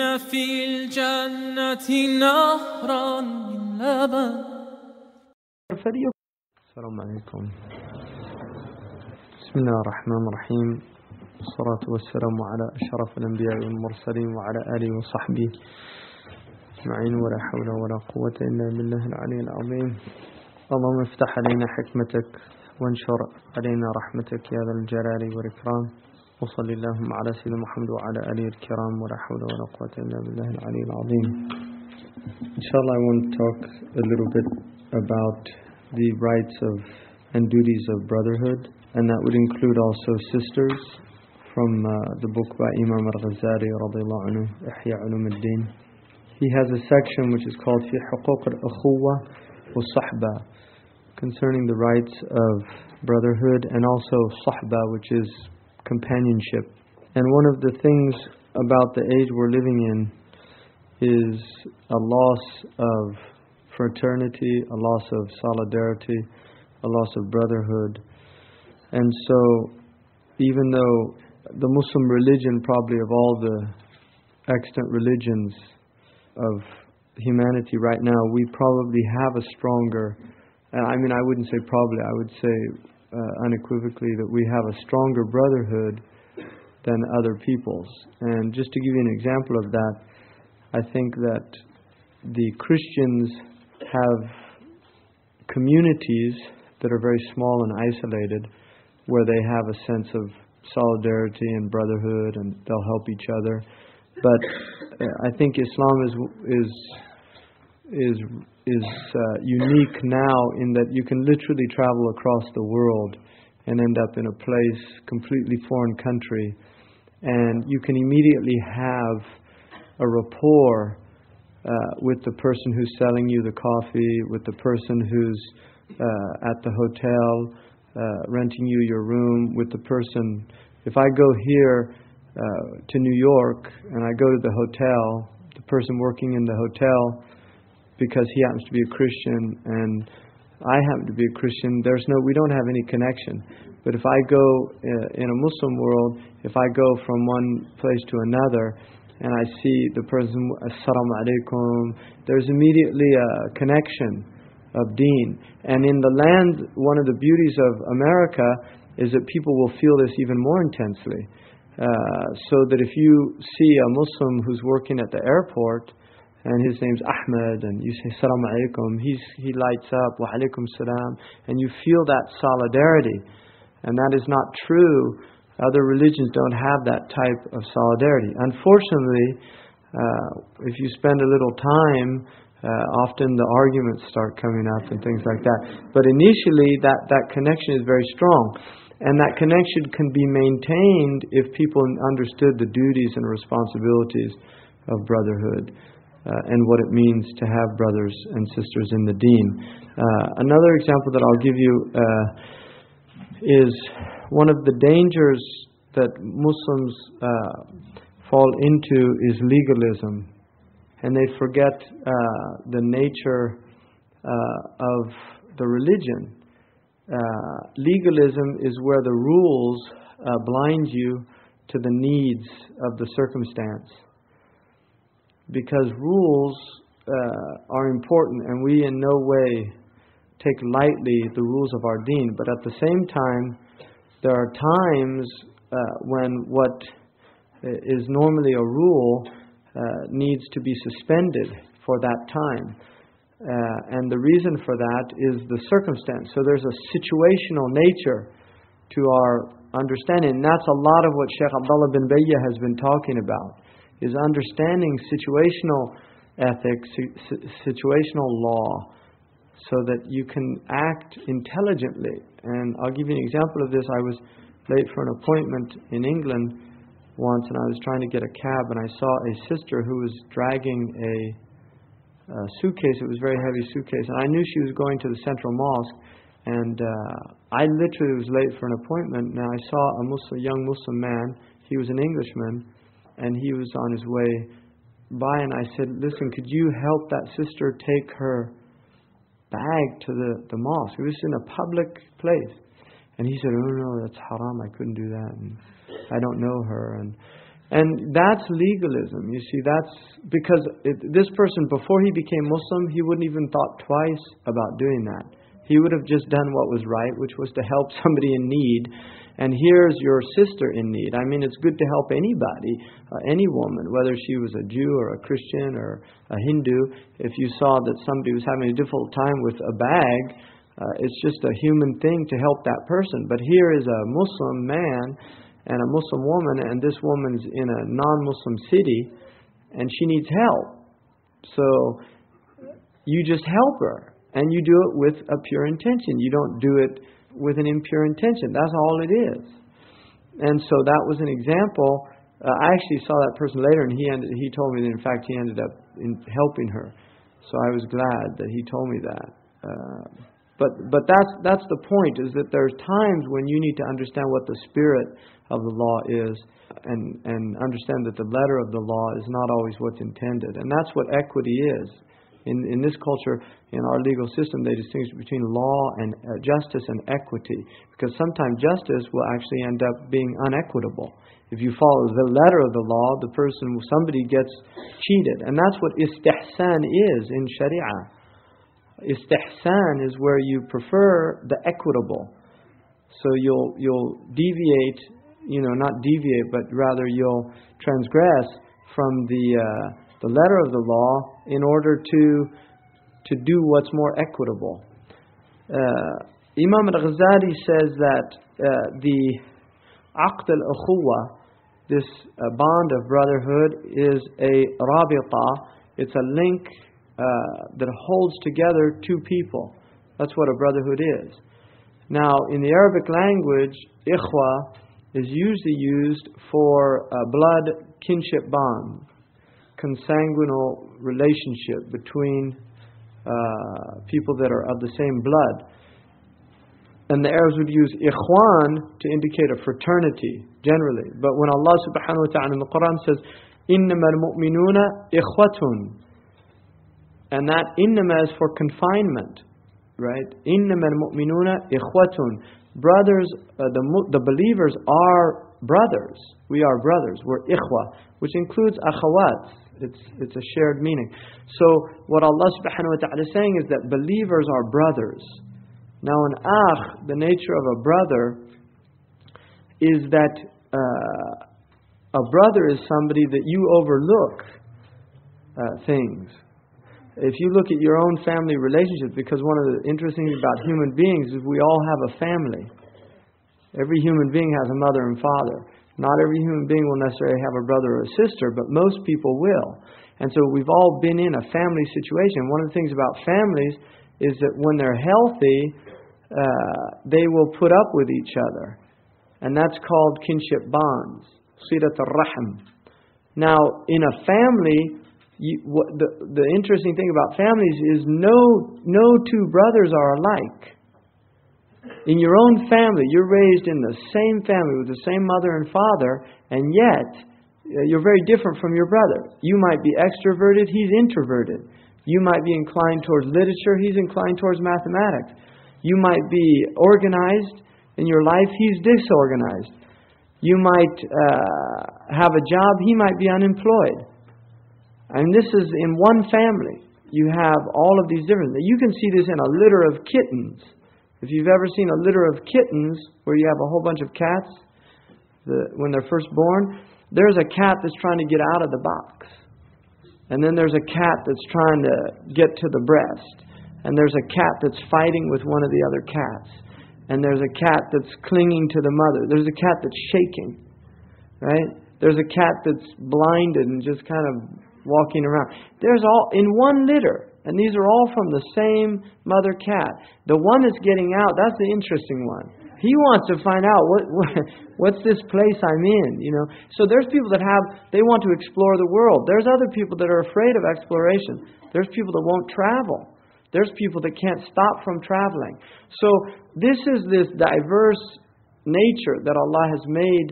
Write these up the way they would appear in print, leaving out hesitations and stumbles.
إن في الجنة نهرا من لبن. السلام عليكم. بسم الله الرحمن الرحيم، والصلاة والسلام على أشرف الأنبياء والمرسلين وعلى آله وصحبه أجمعين، ولا حول ولا قوة إلا بالله العلي العظيم. اللهم افتح علينا حكمتك وانشر علينا رحمتك يا ذا الجلال والإكرام. وصل اللهم على سيدنا محمد وعلى آله الكرام، ولا حول ولا قوة إلا بالله العلي العظيم. Inshallah, I want to talk a little bit about the rights of and duties of brotherhood, and that would include also sisters, from the book by Imam al-Ghazali radiyallahu anhu, Ihya Ulum al-Din. He has a section which is called في حقوق الأخوة والصحبة, concerning the rights of brotherhood and also sahba, which is companionship. And one of the things about the age we're living in is a loss of fraternity, a loss of solidarity, a loss of brotherhood. And so, even though the Muslim religion, probably of all the extant religions of humanity right now, we probably have a stronger, I wouldn't say probably, I would say unequivocally that we have a stronger brotherhood than other peoples. And just to give you an example of that, I think that the Christians have communities that are very small and isolated, where they have a sense of solidarity and brotherhood, and they'll help each other. But I think Islam is unique now in that you can literally travel across the world and end up in a place, completely foreign country, and you can immediately have a rapport with the person who's selling you the coffee, with the person who's at the hotel renting you your room, with the person. If I go here to New York and I go to the hotel, the person working in the hotel, because he happens to be a Christian and I happen to be a Christian, we don't have any connection. But if I go in a Muslim world, if I go from one place to another and I see the person, Assalamu alaikum, there's immediately a connection of deen. And in the land, one of the beauties of America is that people will feel this even more intensely. So that if you see a Muslim who's working at the airport, and his name's Ahmed, and you say Assalamu alaikum, he lights up, wa alaikum salam, and you feel that solidarity. And that is not true. Other religions don't have that type of solidarity. Unfortunately, if you spend a little time, often the arguments start coming up and things like that. But initially, that connection is very strong. And that connection can be maintained if people understood the duties and responsibilities of brotherhood. And what it means to have brothers and sisters in the deen. Another example that I'll give you is one of the dangers that Muslims fall into is legalism. And they forget the nature of the religion. Legalism is where the rules blind you to the needs of the circumstance. Because rules are important, and we in no way take lightly the rules of our deen. But at the same time, there are times when what is normally a rule needs to be suspended for that time. And the reason for that is the circumstance. So there's a situational nature to our understanding. And that's a lot of what Shaykh Abdullah bin Bayyah has been talking about, is understanding situational ethics, situational law, so that you can act intelligently. And I'll give you an example of this. I was late for an appointment in England once, and I was trying to get a cab, and I saw a sister who was dragging a suitcase. It was a very heavy suitcase, and I knew she was going to the Central Mosque, and I literally was late for an appointment. Now I saw a young Muslim man. He was an Englishman, and he was on his way by, and I said, listen, could you help that sister take her bag to the mosque? It was in a public place. And he said, oh no, that's haram, I couldn't do that, and I don't know her. And And that's legalism. You see, that's because this person, before he became Muslim, he wouldn't even thought twice about doing that. He would have just done what was right, which was to help somebody in need. And here's your sister in need. I mean, it's good to help anybody, any woman, whether she was a Jew or a Christian or a Hindu. If you saw that somebody was having a difficult time with a bag, it's just a human thing to help that person. But here is a Muslim man and a Muslim woman, and this woman's in a non-Muslim city, and she needs help. So you just help her, and you do it with a pure intention. You don't do it with an impure intention. That's all it is. And so that was an example. I actually saw that person later, and he told me that, in fact, he ended up helping her. So I was glad that he told me that. But that's the point, is that there's times when you need to understand what the spirit of the law is, and understand that the letter of the law is not always what's intended. And that's what equity is. In this culture, in our legal system, they distinguish between law and justice and equity, because sometimes justice will actually end up being unequitable. If you follow the letter of the law, somebody gets cheated. And that's what istihsan is in Sharia. Istihsan is where you prefer the equitable. So you'll deviate, not deviate, but rather you'll transgress from the letter of the law in order to do what's more equitable. Imam al-Ghazali says that the aqd al-ukhuwa, this bond of brotherhood, is a rabita. It's a link that holds together two people. That's what a brotherhood is. Now, in the Arabic language, ikhwa is usually used for a blood kinship bond, consanguinal relationship between people that are of the same blood. And the Arabs would use ikhwan to indicate a fraternity, generally. But when Allah subhanahu wa ta'ala in the Quran says, إِنَّمَا الْمُؤْمِنُونَ إِخْوَةٌ, and that innama is for confinement, right? إِنَّمَا الْمُؤْمِنُونَ إِخْوَةٌ. Brothers, the believers are brothers. We are brothers. We're ikhwa, which includes akhawat. It's a shared meaning. So what Allah subhanahu wa ta'ala is saying is that believers are brothers. Now an akh, the nature of a brother, is that a brother is somebody that you overlook things. If you look at your own family relationships, because one of the interesting things about human beings is we all have a family. Every human being has a mother and father. Not every human being will necessarily have a brother or a sister, but most people will. And so we've all been in a family situation. One of the things about families is that when they're healthy, they will put up with each other. And that's called kinship bonds. Silat al-Rahim. Now, in a family, the interesting thing about families is no two brothers are alike. In your own family, you're raised in the same family with the same mother and father, and yet you're very different from your brother. You might be extroverted, he's introverted. You might be inclined towards literature, he's inclined towards mathematics. You might be organized in your life, he's disorganized. You might have a job, he might be unemployed. And this is in one family. You have all of these differences. You can see this in a litter of kittens. If you've ever seen a litter of kittens where you have a whole bunch of cats when they're first born, there's a cat that's trying to get out of the box. And then there's a cat that's trying to get to the breast. And there's a cat that's fighting with one of the other cats. And there's a cat that's clinging to the mother. There's a cat that's shaking. Right? There's a cat that's blinded and just kind of walking around. There's all in one litter. And these are all from the same mother cat. The one that's getting out, that's the interesting one. He wants to find out what's this place I'm in, So there's people that they want to explore the world. There's other people that are afraid of exploration. There's people that won't travel. There's people that can't stop from traveling. So this is this diverse nature that Allah has made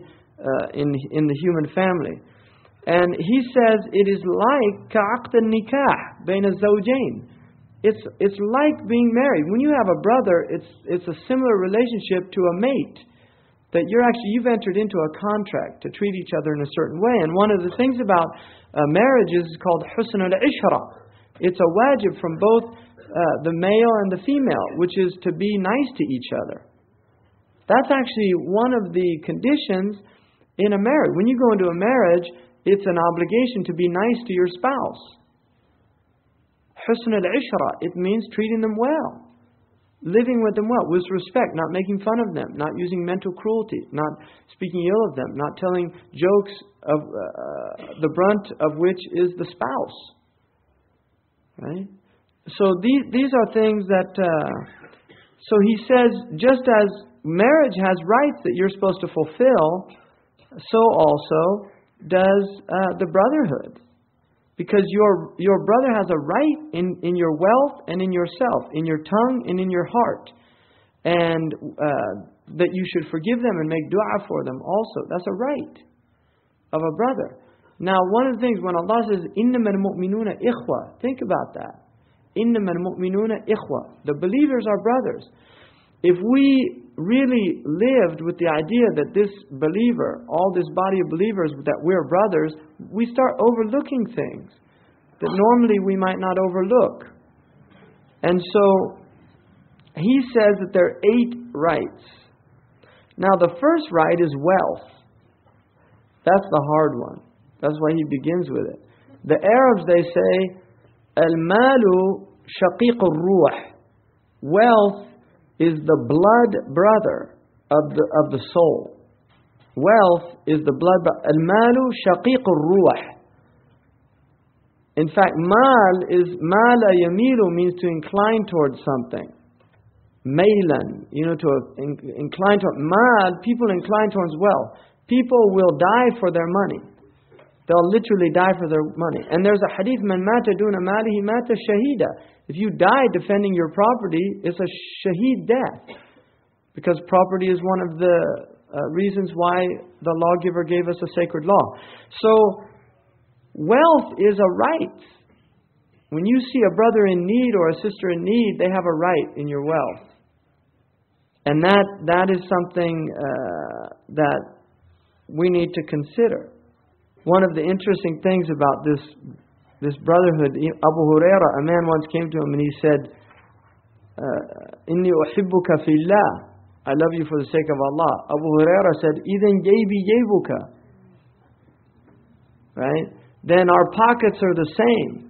in the human family. And He says it is like ka'aqd al-nikah bayna az-zawjayn. It's like being married. When you have a brother, it's a similar relationship to a mate. That you've entered into a contract to treat each other in a certain way. And one of the things about marriage is called husn al-ishra. It's a wajib from both the male and the female, which is to be nice to each other. That's actually one of the conditions in a marriage. When you go into a marriage, it's an obligation to be nice to your spouse. Husn al-ishra, it means treating them well. Living with them well, with respect, not making fun of them, not using mental cruelty, not speaking ill of them, not telling jokes of the brunt of which is the spouse. Right? So these are things that... so he says, just as marriage has rights that you're supposed to fulfill, so also does the brotherhood. Because your brother has a right in your wealth and in yourself, in your tongue and in your heart. And that you should forgive them and make dua for them also. That's a right of a brother. Now, one of the things when Allah says, إِنَّمَا الْمُؤْمِنُونَ إِخْوَةً, think about that. إِنَّمَا الْمُؤْمِنُونَ إِخْوَةً. The believers are brothers. If we really lived with the idea that this believer, all this body of believers, that we're brothers, we start overlooking things that normally we might not overlook. And so, he says that there are 8 rights. Now the first right is wealth. That's the hard one. That's why he begins with it. The Arabs, they say, al-malu shaqiq al-ruh. Wealth is the blood brother of the soul. Wealth is the blood brother. Al-malu shaqiq al-ruh. In fact, mala yamilu means to incline towards something. Maylan, to incline towards. Mal, people incline towards wealth. People will die for their money. They'll literally die for their money. And there's a hadith, man mata duna malihi mata shahida. If you die defending your property, it's a shaheed death. Because property is one of the reasons why the lawgiver gave us a sacred law. So, wealth is a right. When you see a brother in need or a sister in need, they have a right in your wealth. And that is something that we need to consider. One of the interesting things about this brotherhood, Abu Hurairah, a man once came to him and he said, Inni uhibbuka fillah. I love you for the sake of Allah. Abu Hurairah said, Idhan jaybi jaybuka. Right? Then our pockets are the same.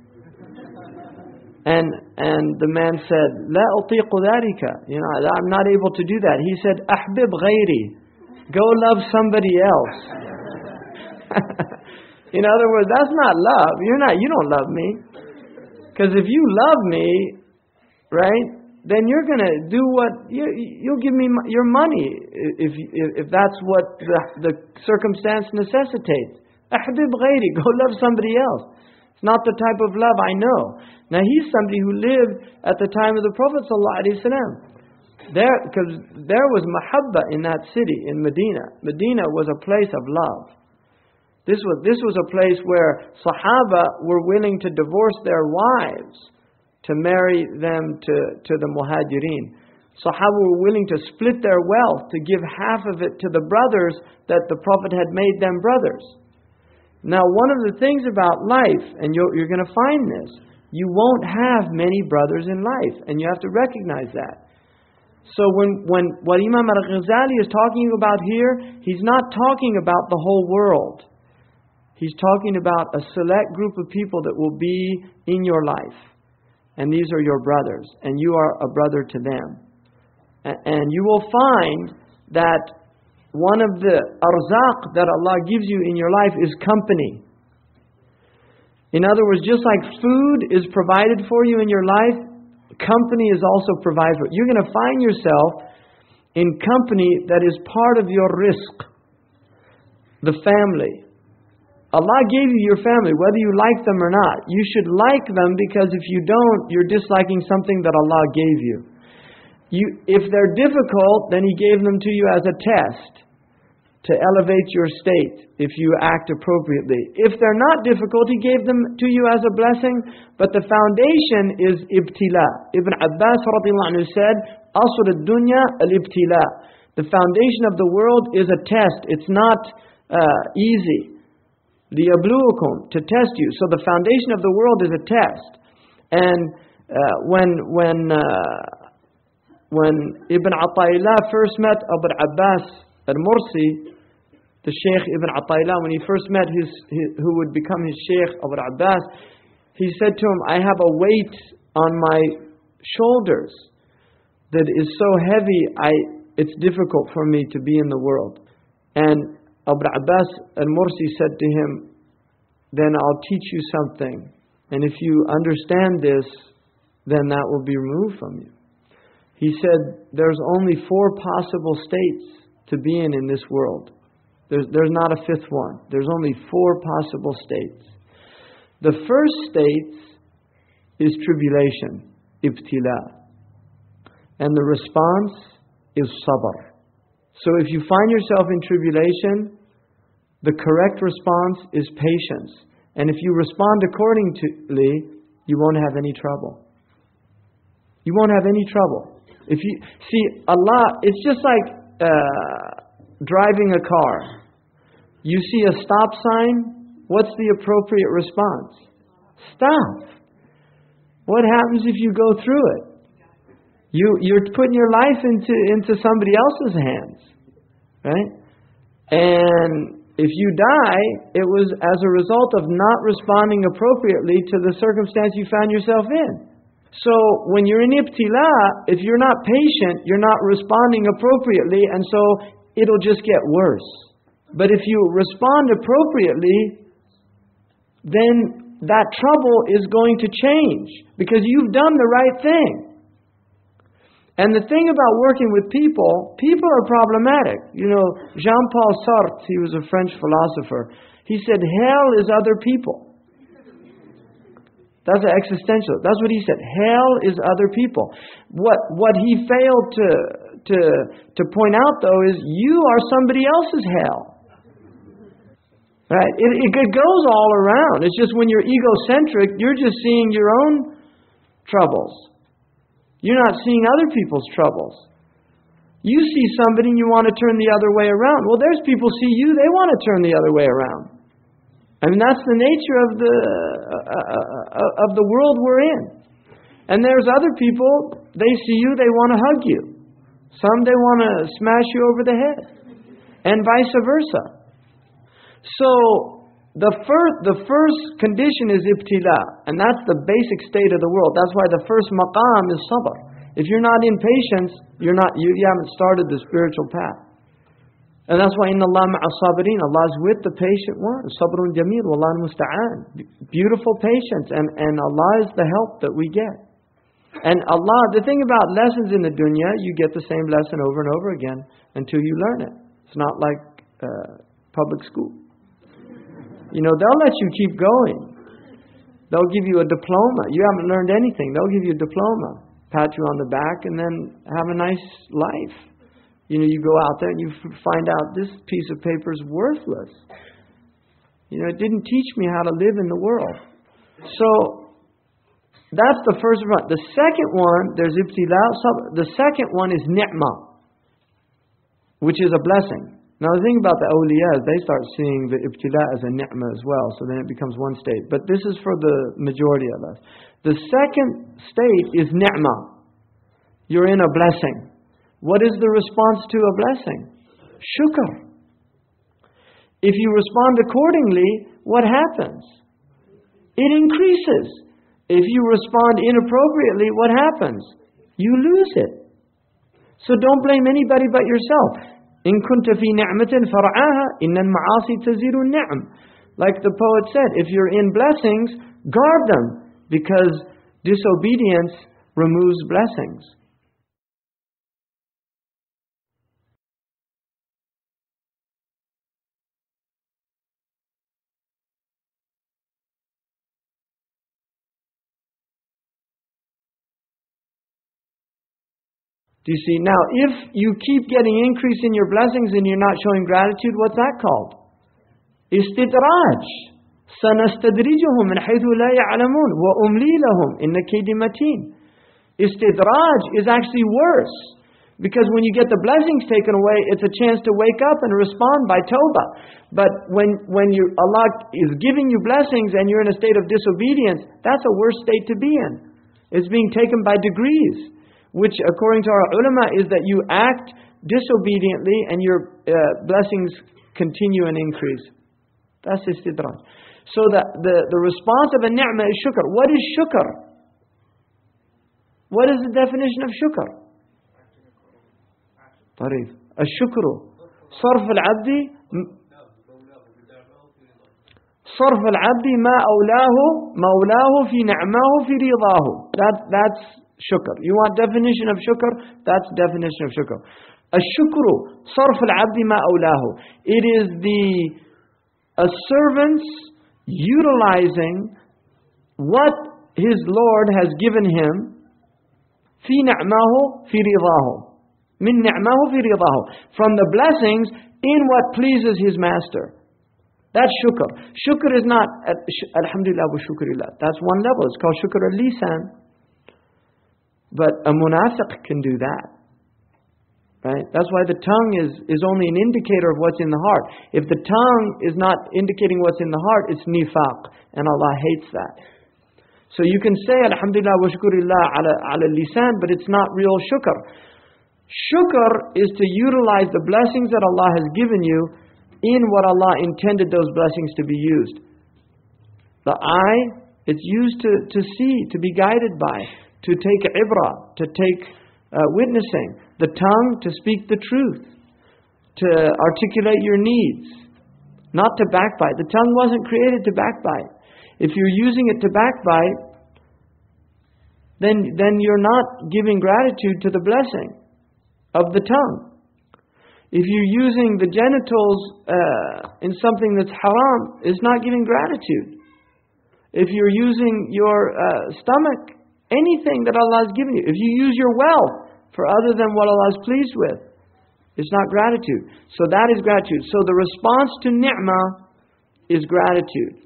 And the man said, La utiqu dhalika. I'm not able to do that. He said, Ahbib ghayri. Go love somebody else. In other words, that's not love. You don't love me. Because if you love me, right, then you're going to do what, you'll give me your money if that's what the circumstance necessitates. Ahbib ghayri, go love somebody else. It's not the type of love I know. Now he's somebody who lived at the time of the Prophet ﷺ. Because there was mahabba in that city, in Medina. Medina was a place of love. This was a place where Sahaba were willing to divorce their wives to marry them to the Muhajirin. Sahaba were willing to split their wealth to give half of it to the brothers that the Prophet had made them brothers. Now, one of the things about life, and you're going to find this, you won't have many brothers in life, and you have to recognize that. So when what Imam al-Ghazali is talking about here, he's not talking about the whole world. He's talking about a select group of people that will be in your life. And these are your brothers. And you are a brother to them. And you will find that one of the arzaq that Allah gives you in your life is company. In other words, just like food is provided for you in your life, company is also provided for you. You're going to find yourself in company that is part of your rizq. The family. Allah gave you your family, whether you like them or not. You should like them because if you don't, you're disliking something that Allah gave you. If they're difficult, then He gave them to you as a test to elevate your state if you act appropriately. If they're not difficult, He gave them to you as a blessing. But the foundation is ibtila. Ibn Abbas radiallahu anhu said, Asr al-dunya al-ibtila. The foundation of the world is a test. It's not easy. لِيَبْلُوكُمْ, to test you. So the foundation of the world is a test. And when Ibn Ata'illah first met Abu Abbas al-Mursi, the Shaykh Ibn Ata'illah, when he first met who would become his Shaykh, Abu Abbas, he said to him, I have a weight on my shoulders that is so heavy, it's difficult for me to be in the world. And Abu Abbas al-Mursi said to him, then I'll teach you something. And if you understand this, then that will be removed from you. He said, there's only 4 possible states to be in this world. There's not a 5th one. There's only 4 possible states. The first state is tribulation, ibtila. And the response is sabr. So if you find yourself in tribulation, the correct response is patience. And if you respond accordingly, you won't have any trouble. You won't have any trouble. If you see Allah, it's just like driving a car. You see a stop sign, what's the appropriate response? Stop. What happens if you go through it? You're putting your life into somebody else's hands, right? And if you die, it was as a result of not responding appropriately to the circumstance you found yourself in. So when you're in ibtila, if you're not patient, you're not responding appropriately, and so it'll just get worse. But if you respond appropriately, then that trouble is going to change because you've done the right thing. And the thing about working with people are problematic. You know, Jean-Paul Sartre, he was a French philosopher. He said, hell is other people. That's an existential. That's what he said. Hell is other people. What he failed to point out though is you are somebody else's hell. Right? It goes all around. It's just when you're egocentric, you're just seeing your own troubles. You're not seeing other people's troubles. You see somebody and you want to turn the other way around. Well, there's people see you, they want to turn the other way around. I mean, that's the nature of the world we're in. And there's other people, they see you, they want to hug you. Some, they want to smash you over the head. And vice versa. So, the first condition is ibtila. And that's the basic state of the world. That's why the first maqam is sabr. If you're not in patience, you haven't started the spiritual path. And that's why inna Allah ma'a sabirin, Allah is with the patient ones. Sabrun jameel, wallahu musta'an. Beautiful patience, and Allah is the help that we get. And Allah, the thing about lessons in the dunya, you get the same lesson over and over again until you learn it. It's not like public school. You know, they'll let you keep going. They'll give you a diploma. You haven't learned anything. They'll give you a diploma, pat you on the back, and then have a nice life. You know, you go out there and you find out this piece of paper is worthless. You know, it didn't teach me how to live in the world. So, that's the first one. The second one, there's ibtila, sabr. The second one is ni'mah, which is a blessing. Now the thing about the awliya is they start seeing the ibtila as a ni'mah as well, so then it becomes one state. But this is for the majority of us. The second state is ni'mah. You're in a blessing. What is the response to a blessing? Shukr. If you respond accordingly, what happens? It increases. If you respond inappropriately, what happens? You lose it. So don't blame anybody but yourself. إن كنت في نعمة فرعاها إن المعاصي تزيل النعم. Like the poet said, if you're in blessings, guard them, because disobedience removes blessings. Do you see? Now, if you keep getting increase in your blessings and you're not showing gratitude, what's that called? Istidraj. سَنَسْتَدْرِجُهُمْ مِنْ حَيْثُ لَا يَعْلَمُونَ وَأُمْلِي لَهُمْ إِنَّ كَيْدِي مَتِينٌ. Istidraj is actually worse. Because when you get the blessings taken away, it's a chance to wake up and respond by tawbah. But when Allah is giving you blessings and you're in a state of disobedience, that's a worse state to be in. It's being taken by degrees, which according to our ulama is that you act disobediently and your blessings continue and increase. That's istidraj. So the response of a ni'mah is shukr. What is shukr? What is the definition of shukr? طريف الشكر صرف العبد ما مولاه في نعماه في رضاه. That's shukr. You want definition of shukr? That's definition of shukr. الشكر صرف العبد ما أولاه. It is a servant's utilizing what his Lord has given him في نعماه في رضاه. من نعمه في رضاه, from the blessings in what pleases his master. That's shukr. Shukr is not alhamdulillah wa shukrillah. That's one level. It's called shukr al-lisan. But a munafiq can do that. Right? That's why the tongue is only an indicator of what's in the heart. If the tongue is not indicating what's in the heart, it's nifaq. And Allah hates that. So you can say alhamdulillah wa shukrillah ala lisan, but it's not real shukr. Shukr is to utilize the blessings that Allah has given you in what Allah intended those blessings to be used. The eye, it's used to see, to be guided by, to take ibrah, to take witnessing. The tongue, to speak the truth, to articulate your needs, not to backbite. The tongue wasn't created to backbite. If you're using it to backbite, then you're not giving gratitude to the blessing of the tongue. If you're using the genitals in something that's haram, it's not giving gratitude. If you're using your stomach, anything that Allah has given you, if you use your wealth for other than what Allah is pleased with, it's not gratitude. So that is gratitude. So the response to ni'mah is gratitude.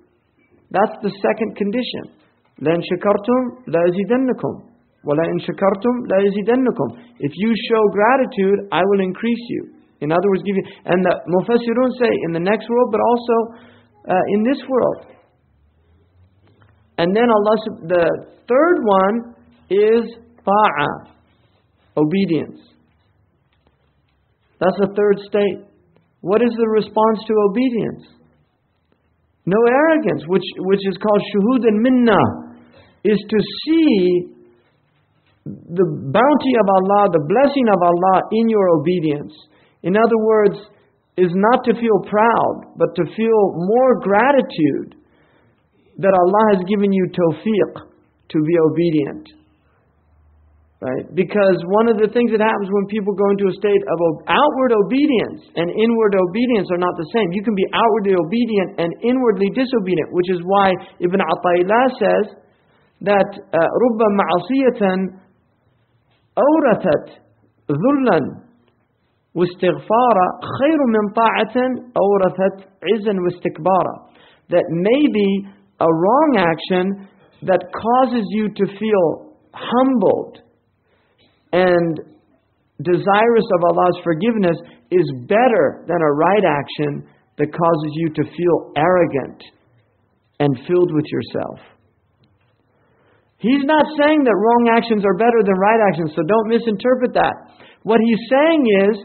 That's the second condition. لَإِن شَكَرْتُمْ لَأَزِيدَنَّكُمْ وَلَئِن شَكَرْتُمْ لَأَزِيدَنَّكُمْ. If you show gratitude, I will increase you. In other words, give you. And the Mufassirun say in the next world, but also in this world. And then the third one is ta'a, obedience. That's the third state. What is the response to obedience? No arrogance, which is called shuhud and minnah, is to see the bounty of Allah, the blessing of Allah in your obedience. In other words, is not to feel proud, but to feel more gratitude that Allah has given you tawfiq to be obedient. Right? Because one of the things that happens when people go into a state of outward obedience and inward obedience are not the same. You can be outwardly obedient and inwardly disobedient, which is why Ibn Ata'illah says that رُبَّ مَعَصِيَةً أورثت ذلا واستغفارا خير من طاعة أورثت عزا واستكبارا. That maybe a wrong action that causes you to feel humbled and desirous of Allah's forgiveness is better than a right action that causes you to feel arrogant and filled with yourself. He's not saying that wrong actions are better than right actions, so don't misinterpret that. What he's saying is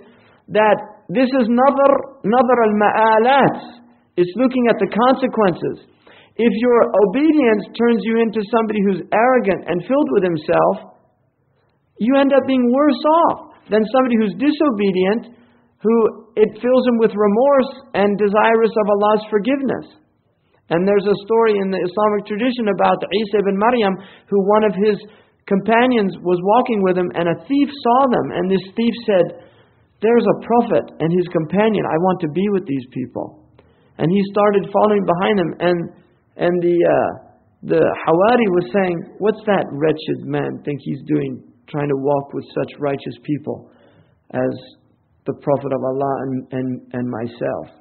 that this is nazar al-ma'alat. It's looking at the consequences. If your obedience turns you into somebody who's arrogant and filled with himself, you end up being worse off than somebody who's disobedient, who it fills him with remorse and desirous of Allah's forgiveness. And there's a story in the Islamic tradition about Isa ibn Maryam, who one of his companions was walking with him and a thief saw them. And this thief said, "There's a prophet and his companion. I want to be with these people." And he started following behind them. And the Hawari was saying, "What's that wretched man think he's doing, trying to walk with such righteous people as the Prophet of Allah and myself?"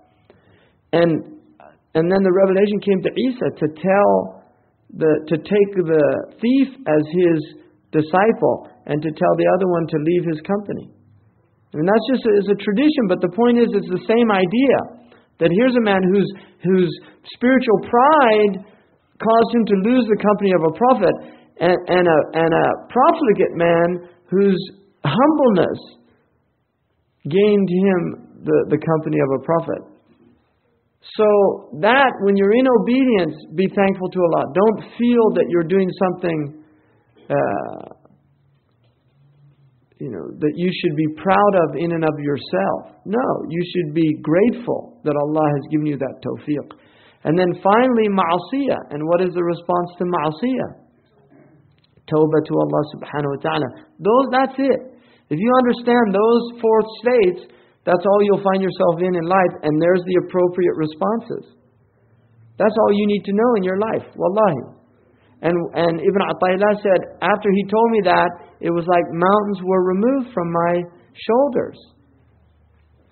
And then the revelation came to Isa to take the thief as his disciple and to tell the other one to leave his company. And that's just is a tradition, but the point is it's the same idea. That here's a man whose spiritual pride caused him to lose the company of a prophet, and a profligate man whose humbleness gained him the company of a prophet. So that, when you're in obedience, be thankful to Allah. Don't feel that you're doing something that you should be proud of in and of yourself. No, you should be grateful that Allah has given you that tawfiq. And then finally, ma'asiyah. And what is the response to ma'asiyah? Tawbah to Allah subhanahu wa ta'ala. That's it. If you understand those 4 states, that's all you'll find yourself in life, and there's the appropriate responses. That's all you need to know in your life. Wallahi. And Ibn Ata'illah said, after he told me that, it was like mountains were removed from my shoulders.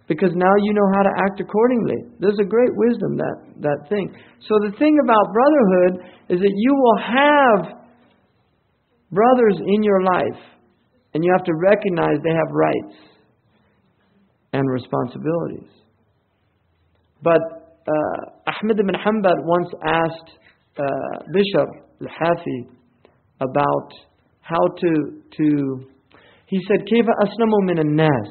Because now you know how to act accordingly. There's a great wisdom, that thing. So the thing about brotherhood is that you will have brothers in your life, and you have to recognize they have rights and responsibilities. But Ahmad ibn Hanbal once asked Bishr al-Hafi about how to he said, كيف أسلم من الناس?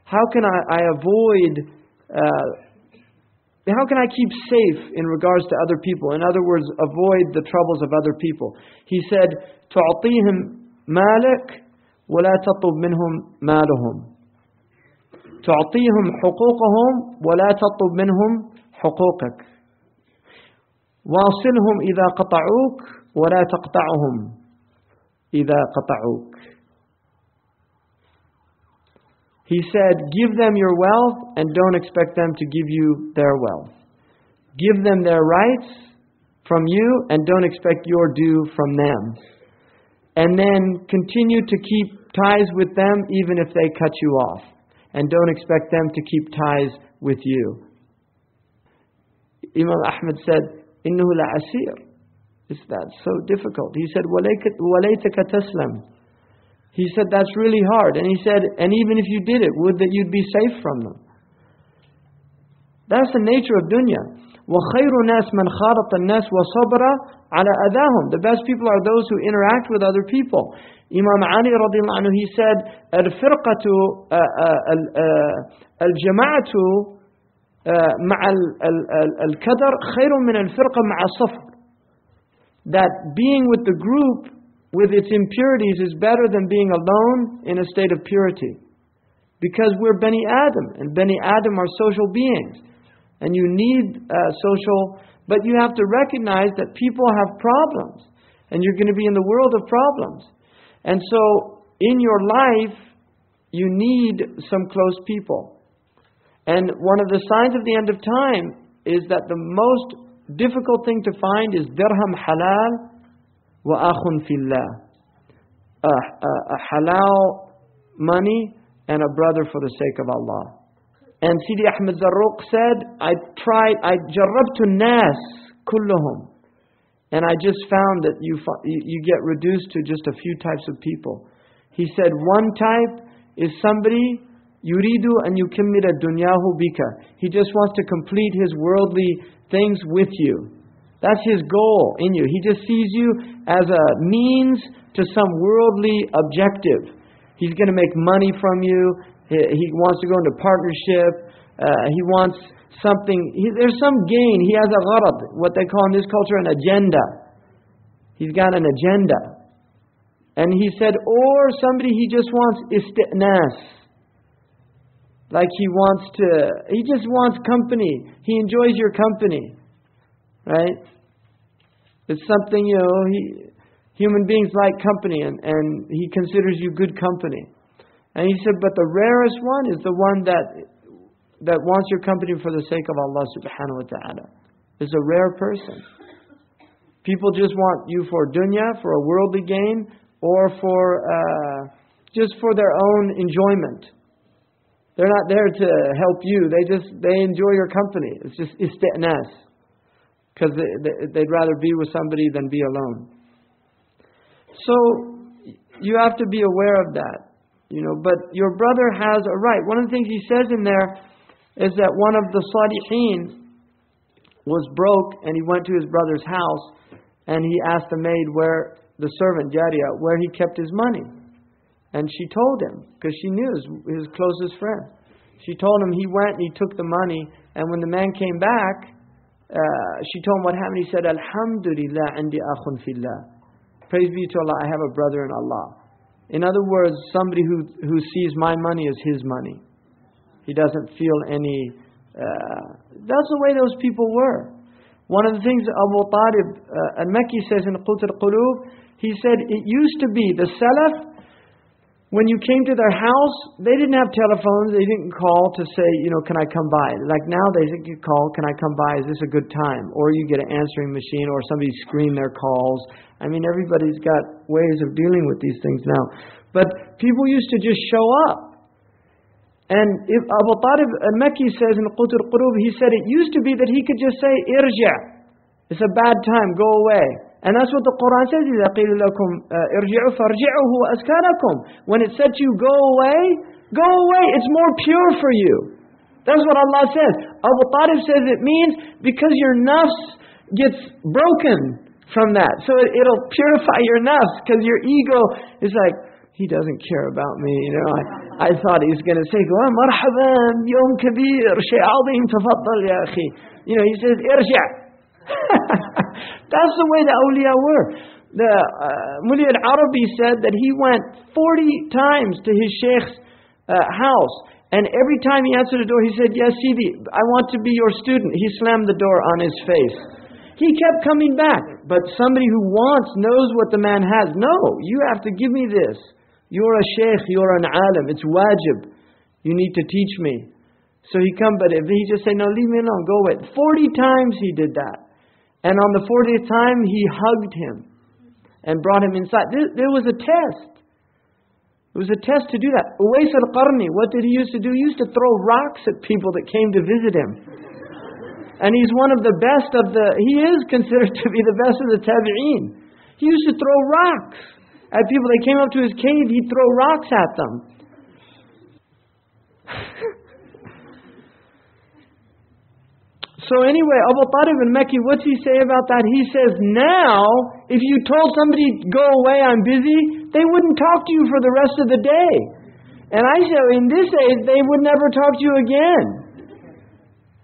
How can I avoid, how can I keep safe in regards to other people? In other words, avoid the troubles of other people. He said, تعطيهم مالك ولا تطلب منهم مالهم. تعطيهم حقوقهم ولا تطلب منهم حقوقك. واصلهم إذا قطعوك ولا تقطعهم إذا قطعوك. He said, give them your wealth and don't expect them to give you their wealth. Give them their rights from you and don't expect your due from them. And then continue to keep ties with them even if they cut you off. And don't expect them to keep ties with you. Imam Ahmad said, إِنَّهُ لَعَسِيرٌ. That's so difficult. He said, وَلَيْتَكَ تَسْلَمْ. He said, that's really hard. And he said, and even if you did it, would that you'd be safe from them. That's the nature of dunya. وَخَيْرُ نَاسْ مَنْ خَالَطَ النَّاسِ وَصَبْرَ عَلَى أَذَاهُمْ. The best people are those who interact with other people. Imam Ali radiallahu anhu, he said, الْفِرْقَةُ الْجَمَعَةُ مع الكدر خير من الفرقة مع الصفر. That being with the group with its impurities is better than being alone in a state of purity. Because we're Bani Adam, and Bani Adam are social beings. And you need social, but you have to recognize that people have problems. And you're going to be in the world of problems. And so, in your life, you need some close people. And one of the signs of the end of time is that the most difficult thing to find is dirham halal wa akhun fillah. A halal money and a brother for the sake of Allah. And Sidi Ahmed Zarruq said, I jarrabtu nas kulluhum. And I just found that you get reduced to just a few types of people. He said one type is somebody yuridu an yukammila dunyahu bika. He just wants to complete his worldly things with you. That's his goal in you. He just sees you as a means to some worldly objective. He's going to make money from you. He wants to go into partnership. He wants something. There's some gain. He has a gharad, what they call in this culture an agenda. He's got an agenda. And he said, or somebody he just wants isti'nas. Like he just wants company. He enjoys your company. Right? It's something, human beings like company and he considers you good company. And he said, but the rarest one is the one that wants your company for the sake of Allah subhanahu wa ta'ala. It's a rare person. People just want you for dunya, for a worldly gain, or for just for their own enjoyment. They're not there to help you. They enjoy your company. It's just isti'nas. Because they'd rather be with somebody than be alone. So you have to be aware of that. but your brother has a right. One of the things he says in there is that one of the Salihin was broke and he went to his brother's house and he asked the maid the servant, Jariya, where he kept his money. And she told him, because she knew his closest friend. She told him he went and he took the money, and when the man came back, she told him what happened. He said, Alhamdulillah, indi akhun fillah. Praise be to Allah, I have a brother in Allah. In other words, somebody who sees my money as his money. He doesn't feel any... that's the way those people were. One of the things Abu Talib al-Makki says in Qut al-Qulub, he said it used to be the Salaf, when you came to their house, they didn't have telephones, they didn't call to say, can I come by? Like now they think you call, can I come by? Is this a good time? Or you get an answering machine or somebody screen their calls. I mean, everybody's got ways of dealing with these things now. But people used to just show up. And if Abu Talib al-Makki says in Qut al-Qulub, he said it used to be that he could just say, Irja'. It's a bad time, go away. And that's what the Quran says, إِذَا قِيلَ لَكُمْ إِرْجِعُوا فَارْجِعُوا هُوَ أَزْكَى. When it said to you, go away, it's more pure for you. That's what Allah says. Abu Talib says it means because your nafs gets broken from that. So it'll purify your nafs, because your ego is like, he doesn't care about me, I thought he was going to say, marhaban, yawm kabir, shay azim, tafaddal ya akhi. He says, irja'. That's the way the awliya were. The Muli al-Arabi said that he went 40 times to his shaykh's house, and every time he answered the door, he said, yes, Sidi, I want to be your student. He slammed the door on his face. He kept coming back. But somebody who knows what the man has. No, you have to give me this. You're a shaykh, you're an alim, it's wajib. You need to teach me. So he come, but if he just say, no, leave me alone, go away. 40 times he did that. And on the 40th time, he hugged him and brought him inside. There was a test. It was a test to do that. Uwais al-Qarni, what did he used to do? He used to throw rocks at people that came to visit him. And he's one of the best he is considered to be the best of the tabi'een. He used to throw rocks at people. They came up to his cave, he'd throw rocks at them. So anyway, Abu Talib al-Makki, what's he say about that? He says, now, if you told somebody, go away, I'm busy, they wouldn't talk to you for the rest of the day. And I say, in this age, they would never talk to you again.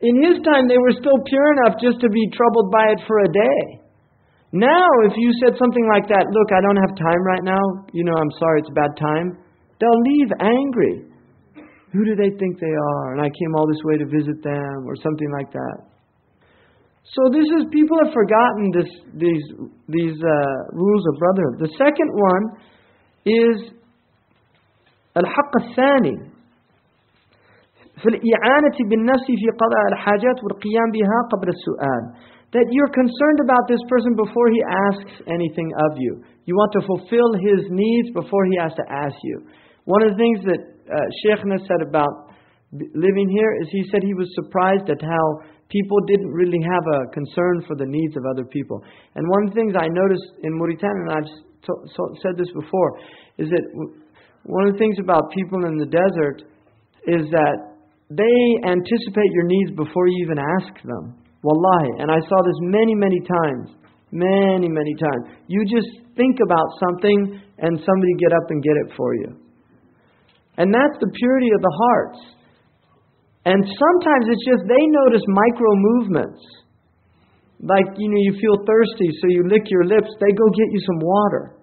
In his time, they were still pure enough just to be troubled by it for a day. Now, if you said something like that, look, I don't have time right now, I'm sorry, it's a bad time, they'll leave angry. Who do they think they are? And I came all this way to visit them, or something like that. So people have forgotten these rules of brotherhood. The second one is al-haqq al-thani. في الإعانة بالنفس في قضاء الحاجات والقيام بها قبل السؤال. That you're concerned about this person before he asks anything of you. You want to fulfill his needs before he has to ask you. One of the things that Shaykhna said about living here is he said he was surprised at how people didn't really have a concern for the needs of other people. And one of the things I noticed in Mauritania, and I've said this before, is that one of the things about people in the desert is that they anticipate your needs before you even ask them. Wallahi. And I saw this many, many times. Many, many times. You just think about something and somebody get up and get it for you. And that's the purity of the hearts. And sometimes it's just they notice micro movements. Like, you feel thirsty, so you lick your lips, they go get you some water.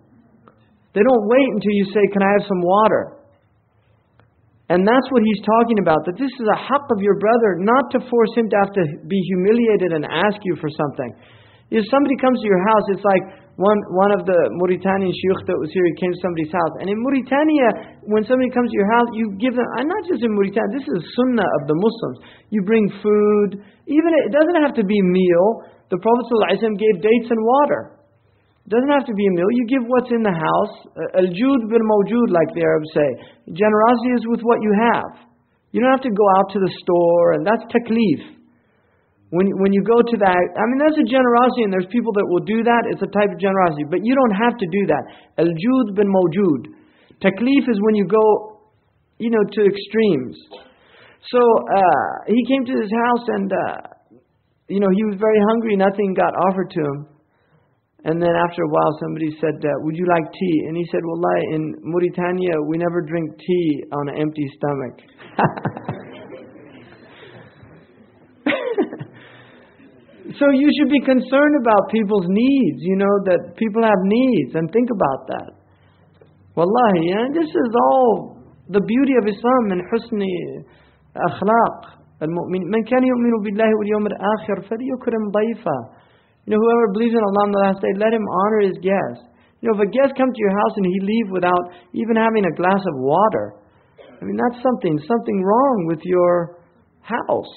They don't wait until you say, can I have some water? And that's what he's talking about, that this is a haqq of your brother, not to force him to have to be humiliated and ask you for something. If somebody comes to your house, it's like one of the Mauritanian shuyukh that was here, he came to somebody's house. And in Mauritania, when somebody comes to your house, you give them, and not just in Mauritania, this is sunnah of the Muslims. You bring food, even it doesn't have to be meal. The Prophet ﷺ gave dates and water. It doesn't have to be a meal. You give what's in the house. Al-jud bil mawjud, like the Arabs say. Generosity is with what you have. You don't have to go out to the store, and that's taklif. When you go to that, that's a generosity, and there's people that will do that. It's a type of generosity, but you don't have to do that. Al-jud bil mawjud. Taklif is when you go to extremes. So he came to his house and, he was very hungry. Nothing got offered to him. And then after a while somebody said, would you like tea? And he said, Wallahi, in Mauritania we never drink tea on an empty stomach. So you should be concerned about people's needs, that people have needs, and think about that. Wallahi, this is all the beauty of Islam and husni akhlaq. Man kana yu'minu billahi wal yawmil akhir falyukrim dayfa. Whoever believes in Allah on the last day, let him honor his guest. If a guest comes to your house and he leave without even having a glass of water, that's something wrong with your house.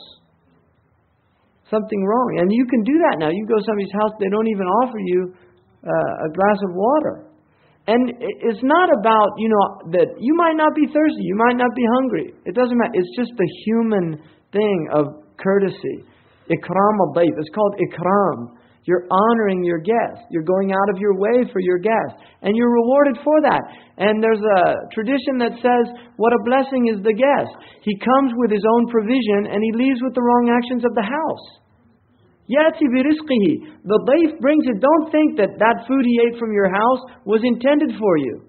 Something wrong. And you can do that now. You go to somebody's house, they don't even offer you a glass of water. And it's not about, that you might not be thirsty, you might not be hungry. It doesn't matter. It's just the human thing of courtesy. Ikram al-dayf. It's called ikram. You're honoring your guest. You're going out of your way for your guest. And you're rewarded for that. And there's a tradition that says, what a blessing is the guest. He comes with his own provision and he leaves with the wrong actions of the house. Yati bi rizqihi. The dayf brings it. Don't think that food he ate from your house was intended for you.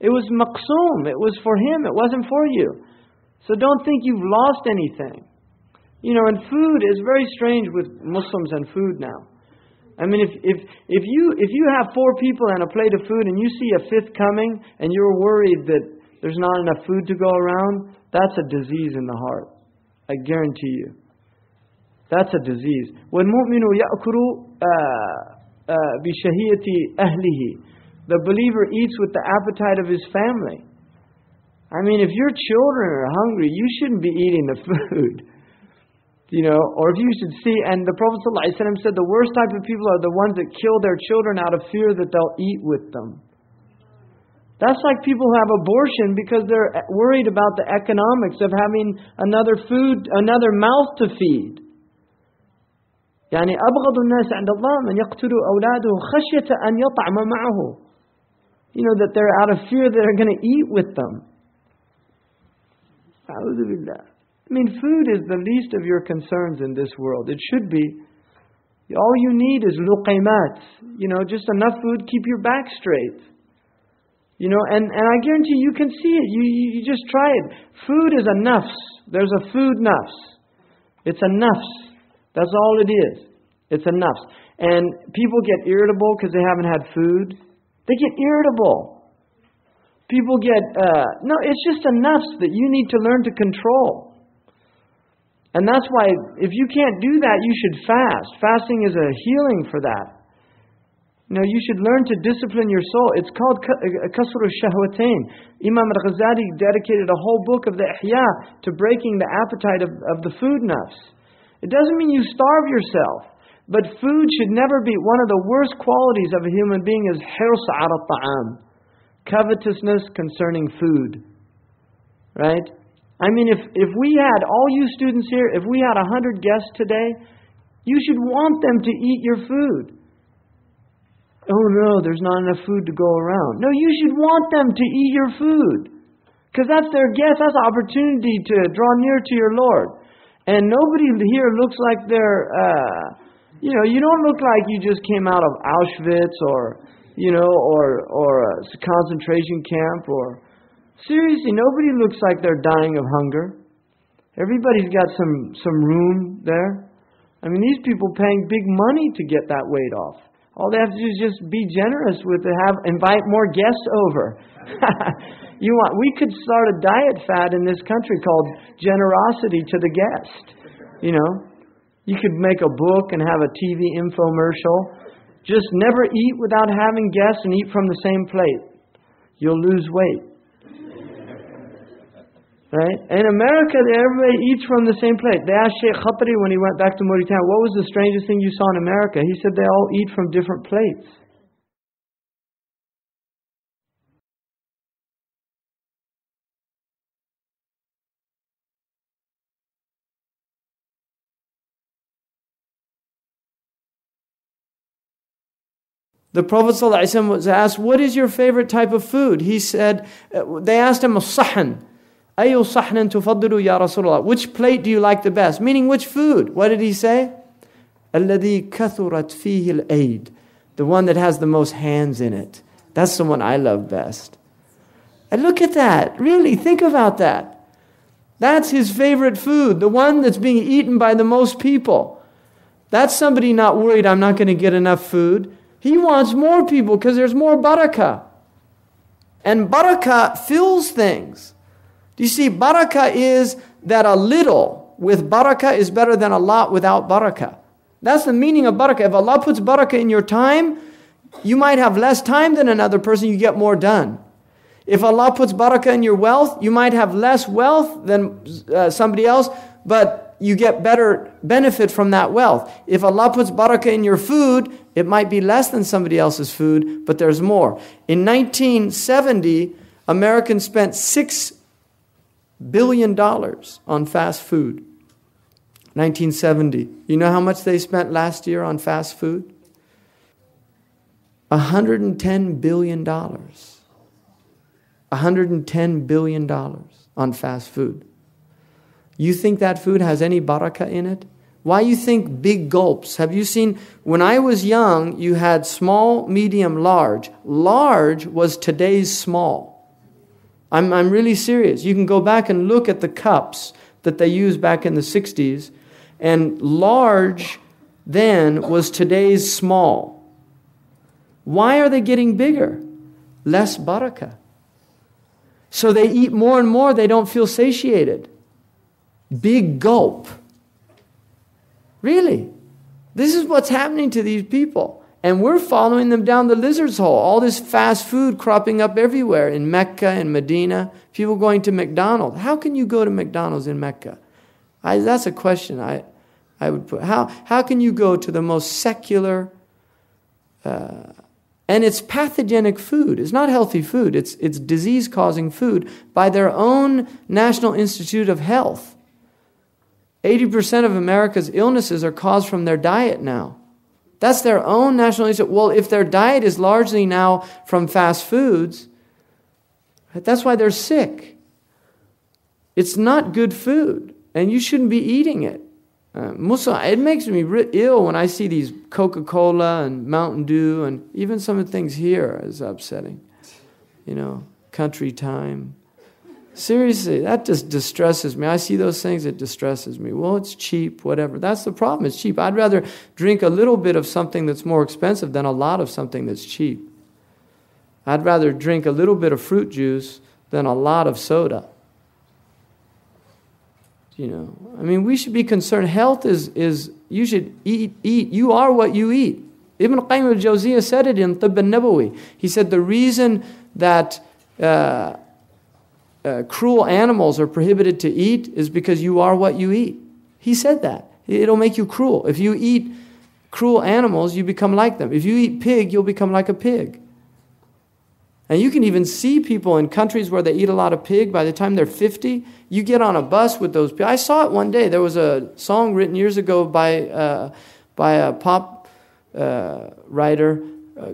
It was maqsoom. It was for him. It wasn't for you. So don't think you've lost anything. And food is very strange with Muslims and food now. If you have 4 people and a plate of food and you see a 5th coming and you're worried that there's not enough food to go around, that's a disease in the heart. I guarantee you. That's a disease. وَالْمُؤْمِنُ يَأْكُلُ بِشَهِيَةِ أَهْلِهِ. The believer eats with the appetite of his family. If your children are hungry, you shouldn't be eating the food. Or if you should see, and the Prophet ﷺ said the worst type of people are the ones that kill their children out of fear that they'll eat with them. That's like people who have abortion because they're worried about the economics of having another mouth to feed. يعني أبغض الناس عند الله من يقتل أولاده خشية أن يطعم معه. That they're out of fear that they're going to eat with them. أعوذ بالله. Food is the least of your concerns in this world. It should be. All you need is luqaymat. Just enough food, keep your back straight. And I guarantee you can see it. You just try it. Food is a nafs. There's a food nafs. It's a nafs. That's all it is. It's a nafs. And people get irritable because they haven't had food. They get irritable. People get, no, it's just a nafs that you need to learn to control. And that's why, if you can't do that, you should fast. Fasting is a healing for that. You should learn to discipline your soul. It's called Kasr al-Shahwatain. Imam al-Ghazali dedicated a whole book of the Ihya to breaking the appetite of the food nafs. It doesn't mean you starve yourself. But food should never be, one of the worst qualities of a human being is hirs ala ta'am. Covetousness concerning food. Right? If we had, all you students here, if we had 100 guests today, you should want them to eat your food. Oh no, there's not enough food to go around. No, you should want them to eat your food. Because that's their guest, that's an opportunity to draw near to your Lord. And nobody here looks like they're, you don't look like you just came out of Auschwitz or a concentration camp or... Seriously, nobody looks like they're dying of hunger. Everybody's got some room there. These people paying big money to get that weight off. All they have to do is just be generous with invite more guests over. We could start a diet fad in this country called generosity to the guest. You could make a book and have a TV infomercial. Just never eat without having guests and eat from the same plate. You'll lose weight. Right? In America, everybody eats from the same plate. They asked Shaykh Khatri when he went back to Mauritania, what was the strangest thing you saw in America? He said they all eat from different plates. The Prophet ﷺ was asked, what is your favorite type of food? He said, they asked him, as-sahan. أَيُّ صَحْنٍ تُفَضِّلُ يَا رَسُولَ اللَّهِ. Which plate do you like the best? Meaning which food? What did he say? الَّذِي كَثُرَتْ فِيهِ الْأَيْدِ. The one that has the most hands in it. That's the one I love best. And look at that. Really, think about that. That's his favorite food. The one that's being eaten by the most people. That's somebody not worried, I'm not going to get enough food. He wants more people because there's more barakah. And barakah fills things. Do you see, barakah is that a little with barakah is better than a lot without barakah. That's the meaning of barakah. If Allah puts barakah in your time, you might have less time than another person, you get more done. If Allah puts barakah in your wealth, you might have less wealth than somebody else, but you get better benefit from that wealth. If Allah puts barakah in your food, it might be less than somebody else's food, but there's more. In 1970, Americans spent $6 billion on fast food. 1970. You know how much they spent last year on fast food? $110 billion. $110 billion on fast food. You think that food has any barakah in it? Why you think big gulps? Have you seen, when I was young, you had small, medium, large. Large was today's small. I'm really serious. You can go back and look at the cups that they used back in the 60s, and large then was today's small. Why are they getting bigger? Less barakah. So they eat more and more, they don't feel satiated. Big gulp. Really. This is what's happening to these people. And we're following them down the lizard's hole. All this fast food cropping up everywhere in Mecca and Medina. People going to McDonald's. How can you go to McDonald's in Mecca? That's a question I would put. How can you go to the most secular... and it's pathogenic food. It's not healthy food. It's disease-causing food by their own National Institute of Health. 80% of America's illnesses are caused from their diet now. That's their own National Institute. Well, if their diet is largely now from fast foods, that's why they're sick. It's not good food, and you shouldn't be eating it. It makes me ill when I see these Coca-Cola and Mountain Dew, and even some of the things here is upsetting. Country time. Seriously, that just distresses me. I see those things, it distresses me. Well, it's cheap, whatever. That's the problem, it's cheap. I'd rather drink a little bit of something that's more expensive than a lot of something that's cheap. I'd rather drink a little bit of fruit juice than a lot of soda. We should be concerned. Health is you should eat. You are what you eat. Ibn Qayyim al-Jawziyah said it in Tibb al-Nabawi. He said the reason that cruel animals are prohibited to eat is because you are what you eat. He said that. It'll make you cruel. If you eat cruel animals, you become like them. If you eat pig, you'll become like a pig. And you can even see people in countries where they eat a lot of pig. By the time they're 50, you get on a bus with those people. I saw it one day. There was a song written years ago by a pop writer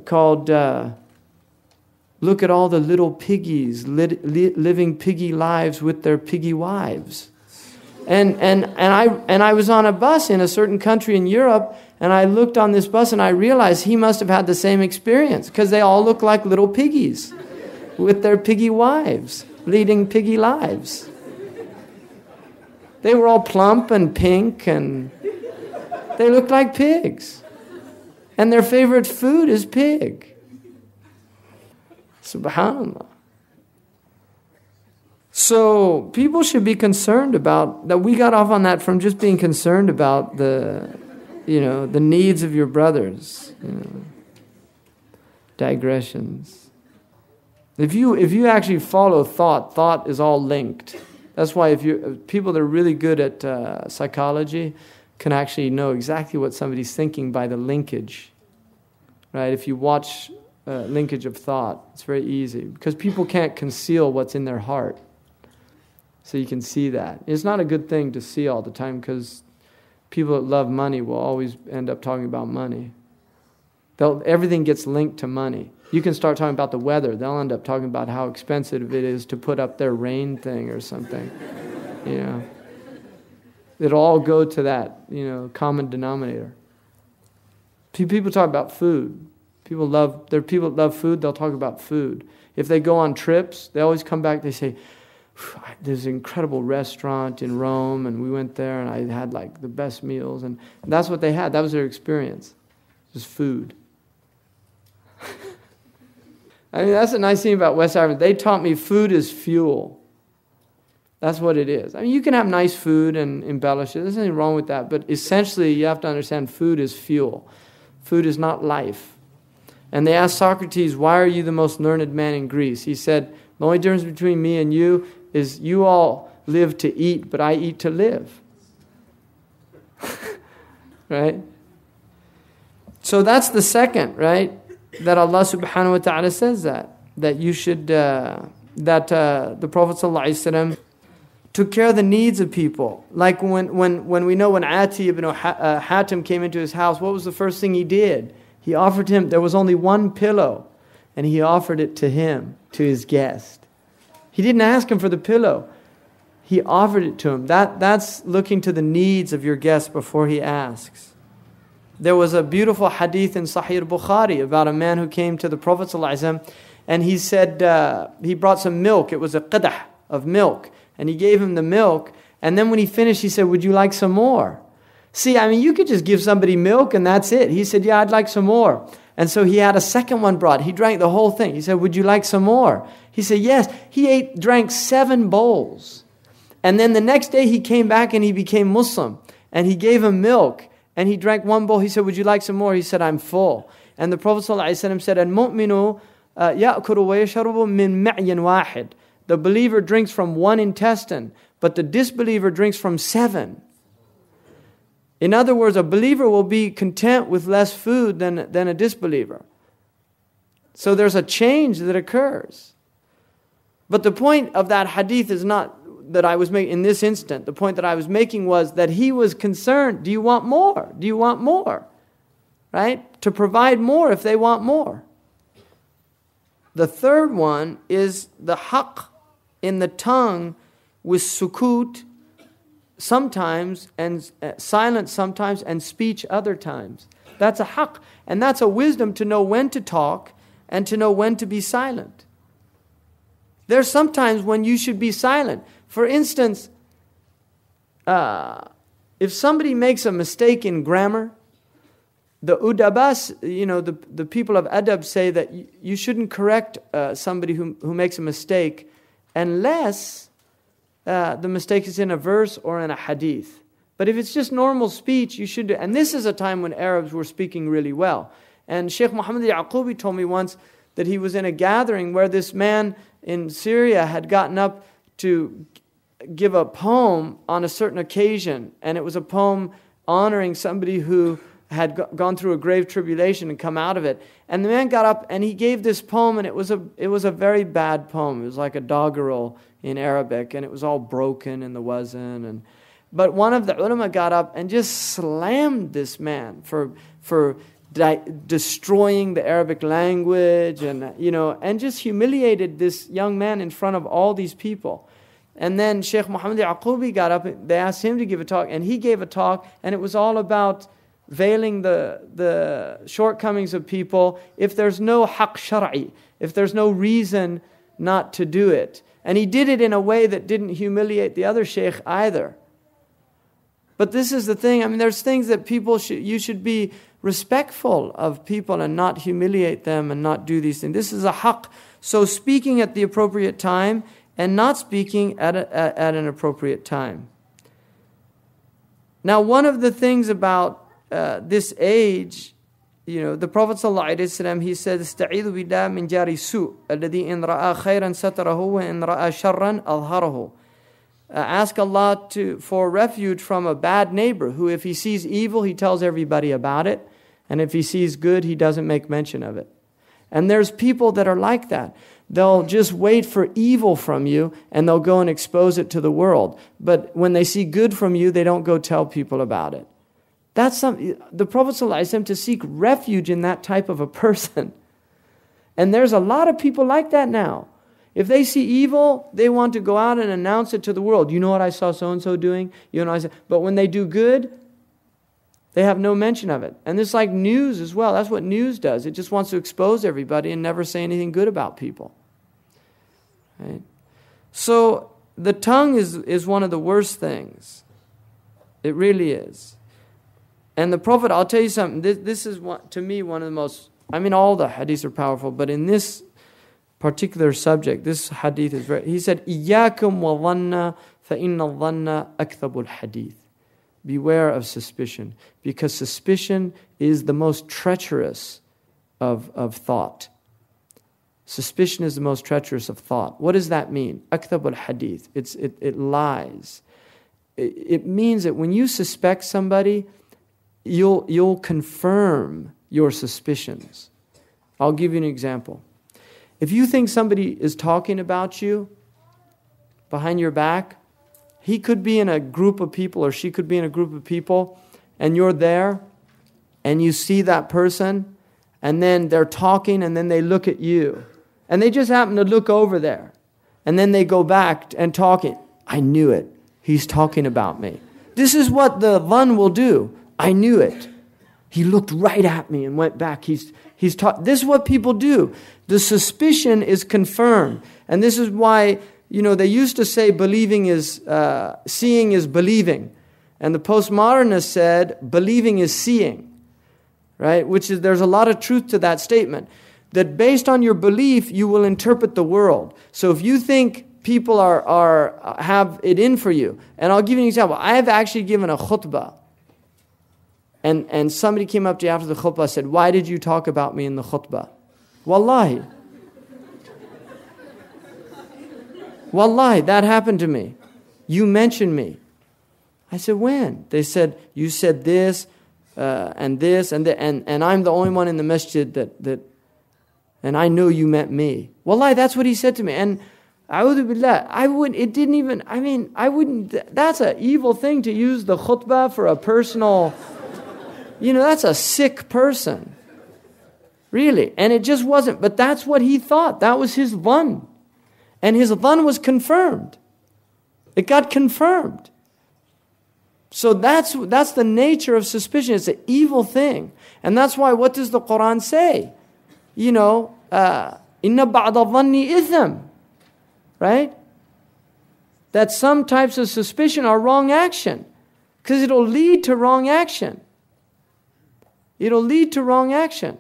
called "Look at all the little piggies living piggy lives with their piggy wives." And I was on a bus in a certain country in Europe, and I looked on this bus and I realized he must have had the same experience because they all look like little piggies with their piggy wives, leading piggy lives. They were all plump and pink and they looked like pigs. And their favorite food is pig. Subhanallah. So people should be concerned about that. We got off on that from just being concerned about the needs of your brothers. Digressions. If you actually follow thought is all linked. That's why people that are really good at psychology can actually know exactly what somebody's thinking by the linkage. Right? If you watch linkage of thought, it's very easy because people can't conceal what's in their heart. So you can see that. It's not a good thing to see all the time because people that love money will always end up talking about money. Everything gets linked to money. You can start talking about the weather. They'll end up talking about how expensive it is to put up their rain thing or something. You know, it'll all go to that, you know, common denominator. People talk about food. There are people that love food, they'll talk about food. If they go on trips, they always come back, they say, there's an incredible restaurant in Rome, and we went there, and I had like the best meals. And that's what they had. That was their experience. Just food. I mean, that's the nice thing about West Africa. They taught me food is fuel. That's what it is. I mean, you can have nice food and embellish it. There's nothing wrong with that. But essentially, you have to understand food is fuel. Food is not life. And they asked Socrates, why are you the most learned man in Greece? He said, the only difference between me and you is you all live to eat, but I eat to live. Right? So that's the second, right? That Allah subhanahu wa ta'ala says that you should, the Prophet sallallahu alaihi wasallam took care of the needs of people. Like when we know when Ati ibn Hatim came into his house, what was the first thing he did? He offered him, there was only one pillow, and he offered it to him, to his guest. He didn't ask him for the pillow. He offered it to him. That's looking to the needs of your guest before he asks. There was a beautiful hadith in Sahih Bukhari about a man who came to the Prophet ﷺ, and he said, he brought some milk. It was a qidah of milk. And he gave him the milk. And then when he finished, he said, would you like some more? See, I mean, you could just give somebody milk and that's it. He said, yeah, I'd like some more. And so he had a second one brought. He drank the whole thing. He said, would you like some more? He said, yes. He drank 7 bowls. And then the next day he came back and he became Muslim. And he gave him milk. And he drank 1 bowl. He said, would you like some more? He said, I'm full. And the Prophet ﷺ said, Al-mu'minu ya'kuru wa yashrabu min ma'yin wahid. The believer drinks from 1 intestine, but the disbeliever drinks from 7. In other words, a believer will be content with less food than a disbeliever. So there's a change that occurs. But the point of that hadith is not that I was making in this instant. The point that I was making was that he was concerned, do you want more? Do you want more? Right? To provide more if they want more. The third one is the haqq in the tongue with sukut sometimes, and silence sometimes, and speech other times. That's a haqq. And that's a wisdom to know when to talk and to know when to be silent. There's sometimes when you should be silent. For instance, if somebody makes a mistake in grammar, the udabas, the people of adab say that you shouldn't correct somebody who makes a mistake unless the mistake is in a verse or in a hadith. But if it's just normal speech, you should do. And this is a time when Arabs were speaking really well. And Shaykh Muhammad Yaqubi told me once that he was in a gathering where this man in Syria had gotten up to give a poem on a certain occasion. And it was a poem honoring somebody who had gone through a grave tribulation and come out of it. And the man got up and he gave this poem, and it was a very bad poem. It was like a doggerel in Arabic, and it was all broken in the wazn. But one of the ulama got up and just slammed this man for destroying the Arabic language, and just humiliated this young man in front of all these people. And then Shaykh Muhammad Yaqubi got up, they asked him to give a talk, and he gave a talk, and it was all about veiling the shortcomings of people if there's no haqq shar'i, if there's no reason not to do it. And he did it in a way that didn't humiliate the other sheikh either. But this is the thing, I mean, there's things that you should be respectful of people and not humiliate them and not do these things. This is a haqq. So speaking at the appropriate time and not speaking at an appropriate time. Now, one of the things about this age, the Prophet ﷺ, he said, "Ista'idhu billah min jari su, alladhi in ra'a khayran satarahu wa in ra'a sharran adharahu." Ask Allah for refuge from a bad neighbor who, if he sees evil, he tells everybody about it, and if he sees good, he doesn't make mention of it. And there's people that are like that. They'll just wait for evil from you, and they'll go and expose it to the world. But when they see good from you, they don't go tell people about it. That's the Prophet ﷺ, to seek refuge in that type of a person. And there's a lot of people like that now. If they see evil, they want to go out and announce it to the world. You know what I saw so-and-so doing? You know what I said? But when they do good, they have no mention of it. And it's like news as well. That's what news does. It just wants to expose everybody and never say anything good about people. Right? So the tongue is one of the worst things. It really is. And the Prophet, I'll tell you something, this is, to me, one of the most, all the hadiths are powerful, but in this particular subject, this hadith is very, he said, إِيَّاكُمْ وَظَنَّ فَإِنَّ الظَّنَّ أَكْذَبُ الْحَدِيثِ. Beware of suspicion, because suspicion is the most treacherous of thought. Suspicion is the most treacherous of thought. What does that mean? أَكْذَبُ الْحَدِيثِ. It lies. It means that when you suspect somebody, you'll confirm your suspicions. I'll give you an example. If you think somebody is talking about you behind your back, he could be in a group of people or she could be in a group of people, and you're there and you see that person, and then they're talking and then they look at you and they just happen to look over there, and then they go back and talking. I knew it. He's talking about me. This is what the dhann will do. I knew it. He looked right at me and went back. This is what people do. The suspicion is confirmed. And this is why, they used to say believing is, seeing is believing. And the postmodernists said believing is seeing. Right? There's a lot of truth to that statement. That based on your belief, you will interpret the world. So if you think people have it in for you, and I'll give you an example. I have actually given a khutbah. And somebody came up to you after the khutbah and said, why did you talk about me in the khutbah? Wallahi. Wallahi, that happened to me. You mentioned me. I said, when? They said, you said this, and this, and I'm the only one in the masjid that and I know you meant me. Wallahi, that's what he said to me. And a'udhu billah, that's an evil thing to use the khutbah for a personal, that's a sick person. Really. And it just wasn't. But that's what he thought. That was his dhann. And his dhann was confirmed. It got confirmed. So that's the nature of suspicion. It's an evil thing. And that's why, what does the Quran say? Inna ba'da dhanni itham. Right? That some types of suspicion are wrong action. Because it'll lead to wrong action. It'll lead to wrong action.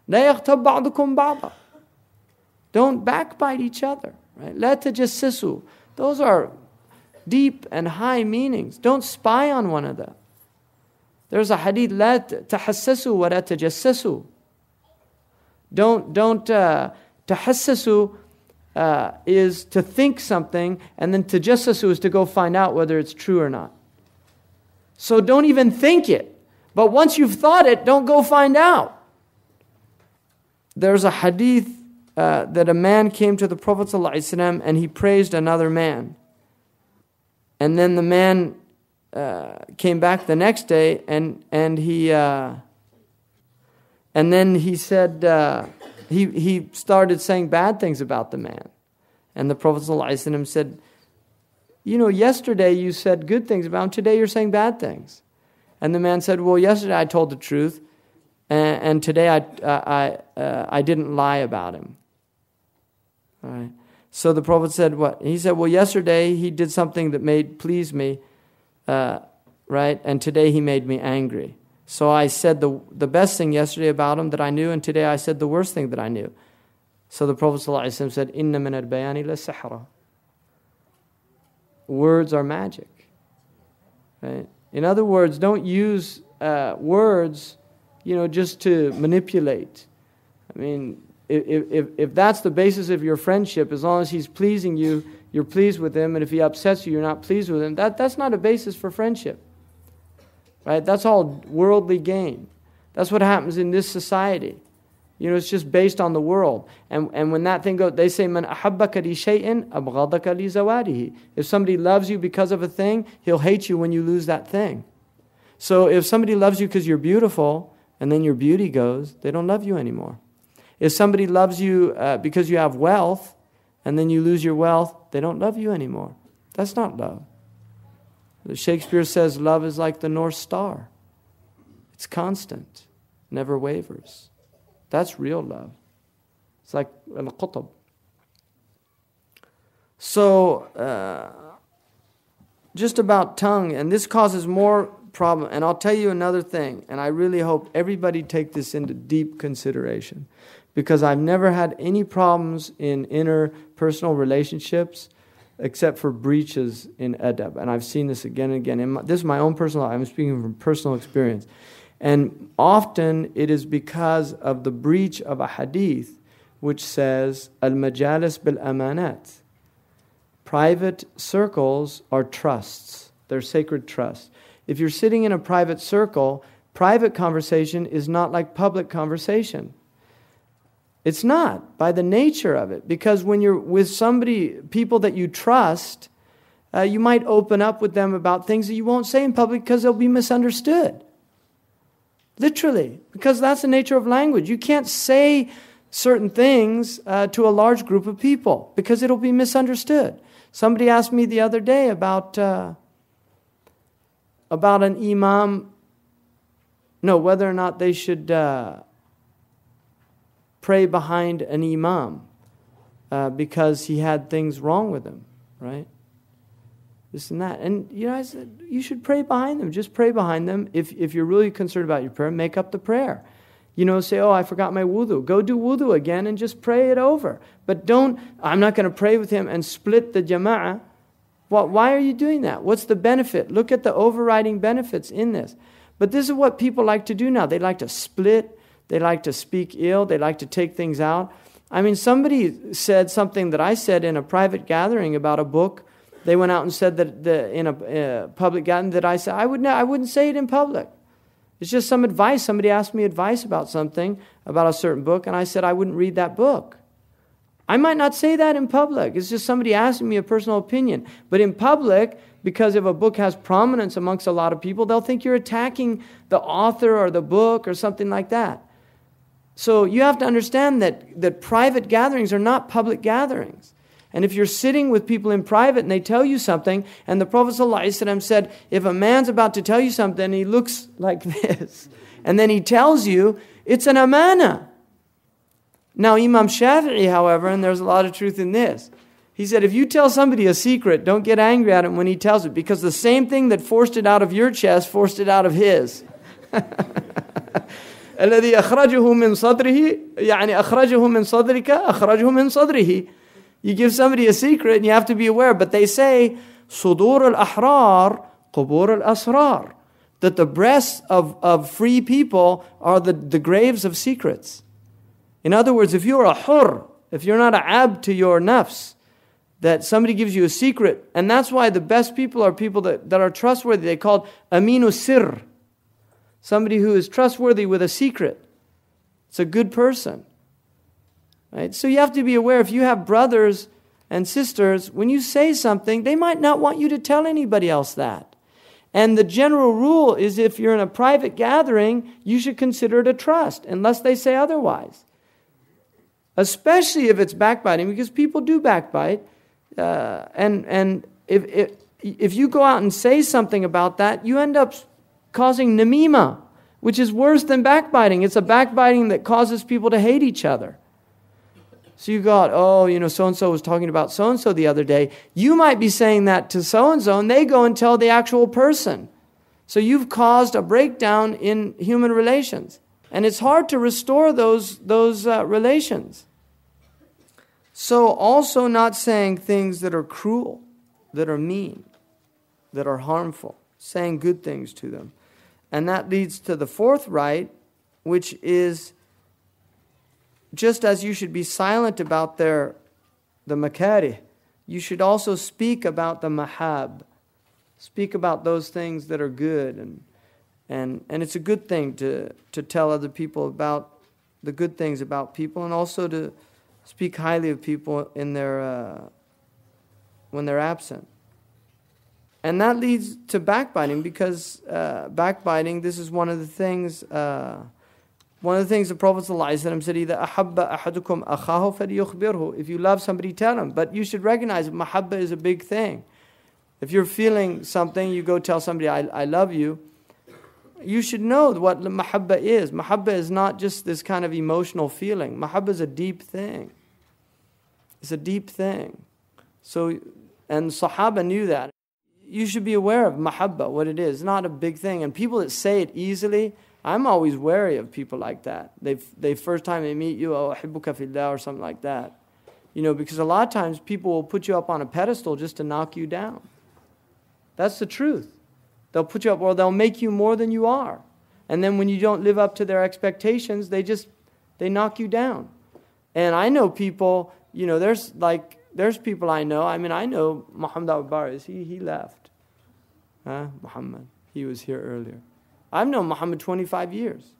لا يغتب بعضكم بعضا. Don't backbite each other. Right? لا تجسسوا. Those are deep and high meanings. Don't spy on one another. There's a hadith, لا تحسسوا ولا تجسسوا. Don't تحسسوا is to think something, and then tajassasu is to go find out whether it's true or not. So don't even think it. But once you've thought it, don't go find out. There's a hadith that a man came to the Prophet ﷺ and he praised another man. And then the man came back the next day and then he said, he started saying bad things about the man. And the Prophet ﷺ said, yesterday you said good things about him, today you're saying bad things. And the man said, well, yesterday I told the truth, and today I didn't lie about him. All right. So the Prophet said, what? He said, well, yesterday he did something that pleased me, right? And today he made me angry. So I said the best thing yesterday about him that I knew, and today I said the worst thing that I knew. So the Prophet ﷺ said, Inna min al-bayani la-sihra. Words are magic. Right? In other words, don't use words, just to manipulate. If that's the basis of your friendship, as long as he's pleasing you, you're pleased with him, and if he upsets you, you're not pleased with him, that's not a basis for friendship. Right? That's all worldly gain. That's what happens in this society. It's just based on the world. And when that thing goes, they say, Man ahabbaka li shay'in abghadaka li zawadihi. If somebody loves you because of a thing, he'll hate you when you lose that thing. So if somebody loves you because you're beautiful, and then your beauty goes, they don't love you anymore. If somebody loves you because you have wealth, and then you lose your wealth, they don't love you anymore. That's not love. Shakespeare says love is like the North Star. It's constant, never wavers. That's real love. It's like al-Qutb. So, just about tongue, and this causes more problem. And I'll tell you another thing, and I really hope everybody take this into deep consideration, because I've never had any problems in interpersonal relationships except for breaches in adab. And I've seen this again and again. This is my own personal life. I'm speaking from personal experience. And often it is because of the breach of a hadith which says, al-majalis bil-amanat. Private circles are trusts. They're sacred trusts. If you're sitting in a private circle, private conversation is not like public conversation. It's not, by the nature of it. Because when you're with people that you trust, you might open up with them about things that you won't say in public because they'll be misunderstood. Literally. Because that's the nature of language. You can't say certain things to a large group of people because it'll be misunderstood. Somebody asked me the other day about an imam, whether or not they should pray behind an imam because he had things wrong with him, right? This and that. And, I said, you should pray behind them. Just pray behind them. If you're really concerned about your prayer, make up the prayer. Say, I forgot my wudu. Go do wudu again and just pray it over. But I'm not going to pray with him and split the jama'ah. Why are you doing that? What's the benefit? Look at the overriding benefits in this. But this is what people like to do now. They like to split. They like to speak ill. They like to take things out. I mean, somebody said something that I said in a private gathering about a book. They went out and said that in a public gathering that I said, I wouldn't say it in public. It's just some advice. Somebody asked me advice about something, about a certain book, and I said I wouldn't read that book. I might not say that in public. It's just somebody asking me a personal opinion. But in public, because if a book has prominence amongst a lot of people, they'll think you're attacking the author or the book or something like that. So you have to understand that private gatherings are not public gatherings. And if you're sitting with people in private and they tell you something, and the Prophet ﷺ said, if a man's about to tell you something, he looks like this, and then he tells you, it's an amana. Now Imam Shafi'i, however, and there's a lot of truth in this, he said, if you tell somebody a secret, don't get angry at him when he tells it, because the same thing that forced it out of your chest, forced it out of his. الذي أخرجه من صدره يعني أخرجه من صدرك أخرجه من صدره. You give somebody a secret and you have to be aware. But they say, صدور الأحرار قبور الأسرار. That the breasts of free people are the graves of secrets. In other words, if you're a hur, if you're not an abd to your nafs, that somebody gives you a secret, and that's why the best people are people that are trustworthy. They called aminu sir. Somebody who is trustworthy with a secret. It's a good person. Right? So you have to be aware, if you have brothers and sisters, when you say something, they might not want you to tell anybody else that. And the general rule is if you're in a private gathering, you should consider it a trust, unless they say otherwise. Especially if it's backbiting, because people do backbite. And if you go out and say something about that, you end up causing namima, which is worse than backbiting. It's a backbiting that causes people to hate each other. So you go out, so-and-so was talking about so-and-so the other day. You might be saying that to so-and-so, and they go and tell the actual person. So you've caused a breakdown in human relations. And it's hard to restore those relations. So also not saying things that are cruel, that are mean, that are harmful. Saying good things to them. And that leads to the fourth right, which is just as you should be silent about the makarih, you should also speak about the mahab. Speak about those things that are good. And it's a good thing to tell other people about the good things about people, and also to speak highly of people in when they're absent. And that leads to backbiting, because backbiting, this is one of the things One of the things the Prophet ﷺ said, إِذَا أَحَبَّ أَحَدُكُمْ أَخَاهُ فَلْيُخْبِرْهُ. If you love somebody, tell him. But you should recognize mahabba is a big thing. If you're feeling something, you go tell somebody, I love you. You should know what mahabba is. Mahabba is not just this kind of emotional feeling. Mahabba is a deep thing. It's a deep thing. So, and Sahaba knew that. You should be aware of mahabba, what it is. It's not a big thing. And people that say it easily, I'm always wary of people like that. They first time they meet you, oh, ahibbuka fillah, or something like that. You know, because a lot of times people will put you up on a pedestal just to knock you down. That's the truth. They'll put you up, or they'll make you more than you are. And then when you don't live up to their expectations, they knock you down. And I know people, you know, there's people I know. I mean, I know Muhammad al-Baris, he left. Muhammad, he was here earlier. I've known Muhammad 25 years.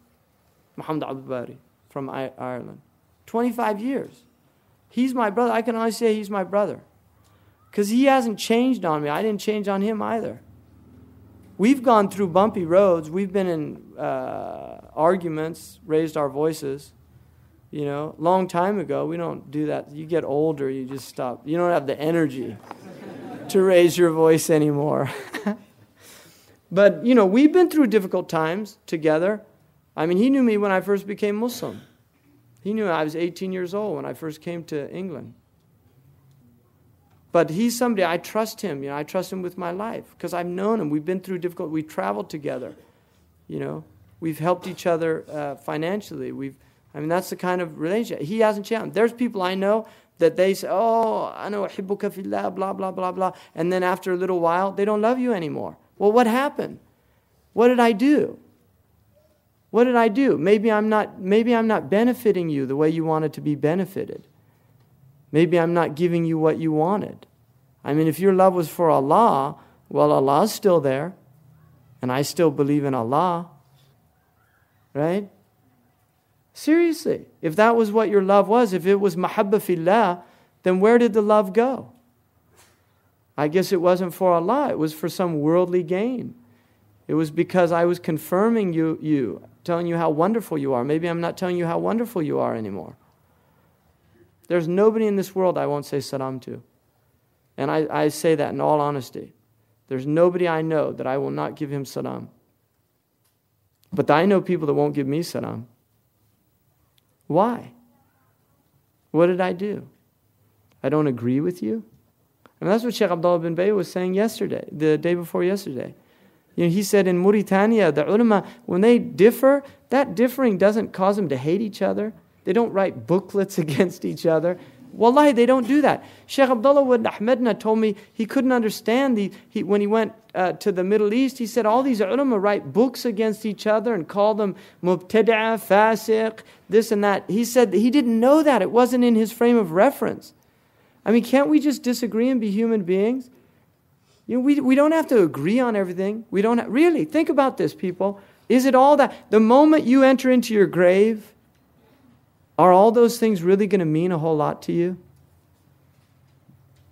Muhammad al-Bari from Ireland. 25 years. He's my brother. I can only say he's my brother. Because he hasn't changed on me. I didn't change on him either. We've gone through bumpy roads. We've been in arguments, raised our voices. You know, long time ago, we don't do that. You get older, you just stop. You don't have the energy to raise your voice anymore. But, you know, we've been through difficult times together. I mean, he knew me when I first became Muslim. He knew I was 18 years old when I first came to England. But he's somebody, I trust him. You know, I trust him with my life because I've known him. We've been through difficult, we've traveled together. You know, we've helped each other financially. That's the kind of relationship. He hasn't changed. There's people I know that they say, oh, I know, uhibbuka fillah, blah, blah, blah, blah. And then after a little while, they don't love you anymore. Well, what happened? What did I do? What did I do? Maybe I'm not benefiting you the way you wanted to be benefited. Maybe I'm not giving you what you wanted. I mean, if your love was for Allah, well, Allah's still there. And I still believe in Allah. Right? Seriously. If that was what your love was, if it was mahabba fillah, then where did the love go? I guess it wasn't for Allah. It was for some worldly gain. It was because I was confirming you, telling you how wonderful you are. Maybe I'm not telling you how wonderful you are anymore. There's nobody in this world I won't say salam to. And I say that in all honesty. There's nobody I know that I will not give him salam. But I know people that won't give me salam. Why? What did I do? I don't agree with you? And that's what Shaykh Abdullah bin Bay was saying yesterday, the day before yesterday. You know, he said in Mauritania, the ulama, when they differ, that differing doesn't cause them to hate each other. They don't write booklets against each other. Wallahi, they don't do that. Shaykh Abdullah bin Ahmedna told me he couldn't understand when he went to the Middle East. He said all these ulama write books against each other and call them mubtada'a, fasiq, this and that. He said he didn't know that. It wasn't in his frame of reference. I mean, can't we just disagree and be human beings? You know, we don't have to agree on everything. We don't really think about this, people. Is it all that? The moment you enter into your grave, are all those things really going to mean a whole lot to you?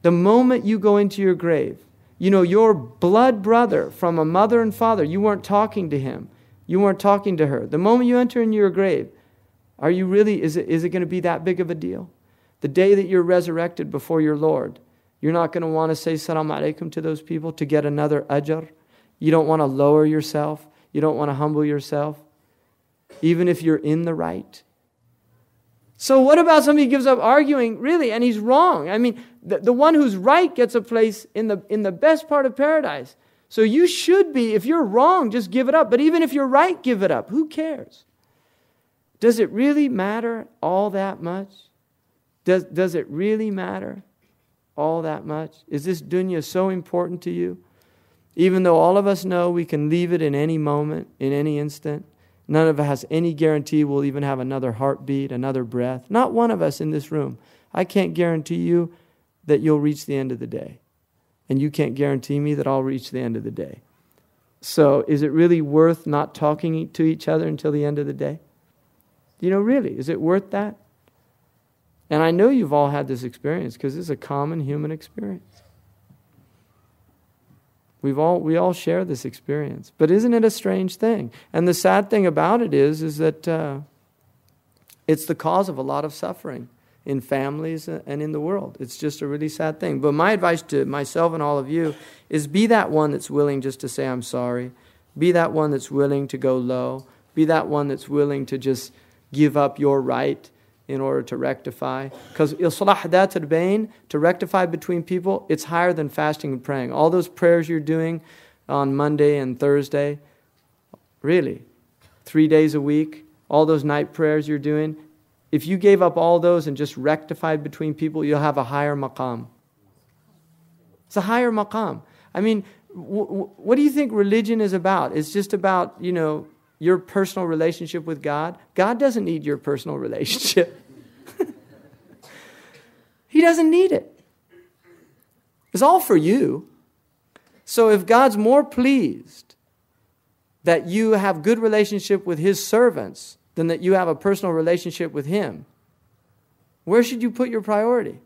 The moment you go into your grave, you know, your blood brother from a mother and father, you weren't talking to him. You weren't talking to her. The moment you enter into your grave, are you really, is it going to be that big of a deal? The day that you're resurrected before your Lord, you're not going to want to say salam alaikum to those people to get another ajr. You don't want to lower yourself. You don't want to humble yourself, even if you're in the right. So what about somebody who gives up arguing, really, and he's wrong? I mean, the one who's right gets a place in the best part of paradise. So you should be, if you're wrong, just give it up. But even if you're right, give it up. Who cares? Does it really matter all that much? Does it really matter all that much? Is this dunya so important to you? Even though all of us know we can leave it in any moment, in any instant. None of us has any guarantee we'll even have another heartbeat, another breath. Not one of us in this room. I can't guarantee you that you'll reach the end of the day. And you can't guarantee me that I'll reach the end of the day. So is it really worth not talking to each other until the end of the day? You know, really, is it worth that? And I know you've all had this experience because it's a common human experience. We all share this experience. But isn't it a strange thing? And the sad thing about it is that It's the cause of a lot of suffering in families and in the world. It's just a really sad thing. But my advice to myself and all of you is be that one that's willing just to say, I'm sorry. Be that one that's willing to go low. Be that one that's willing to just give up your right in order to rectify. Because islah dat al-bayn, to rectify between people, it's higher than fasting and praying. All those prayers you're doing on Monday and Thursday, really, 3 days a week, all those night prayers you're doing, if you gave up all those and just rectified between people, you'll have a higher maqam. It's a higher maqam. I mean, what do you think religion is about? It's just about, your personal relationship with God. God doesn't need your personal relationship. He doesn't need it. It's all for you. So if God's more pleased that you have good relationship with His servants than that you have a personal relationship with Him, where should you put your priority?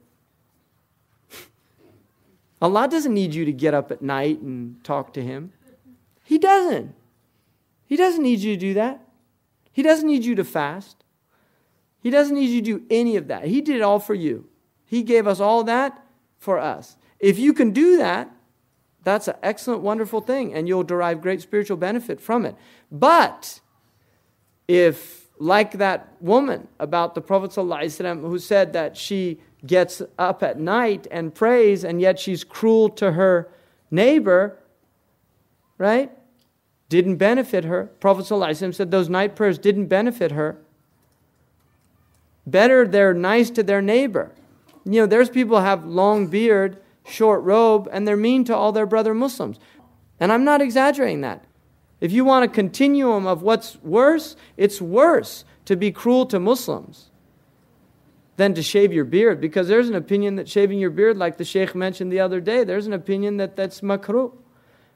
Allah doesn't need you to get up at night and talk to Him. He doesn't. He doesn't need you to do that. He doesn't need you to fast. He doesn't need you to do any of that. He did it all for you. He gave us all that for us. If you can do that, that's an excellent, wonderful thing, and you'll derive great spiritual benefit from it. But if, like that woman about the Prophet ﷺ who said that she gets up at night and prays, and yet she's cruel to her neighbor, right? Didn't benefit her. Prophet ﷺ said those night prayers didn't benefit her. Better they're nice to their neighbor. There's people who have long beard, short robe, and they're mean to all their brother Muslims. And I'm not exaggerating that. If you want a continuum of what's worse, it's worse to be cruel to Muslims than to shave your beard. Because there's an opinion that shaving your beard, like the Shaykh mentioned the other day, there's an opinion that that's makruh.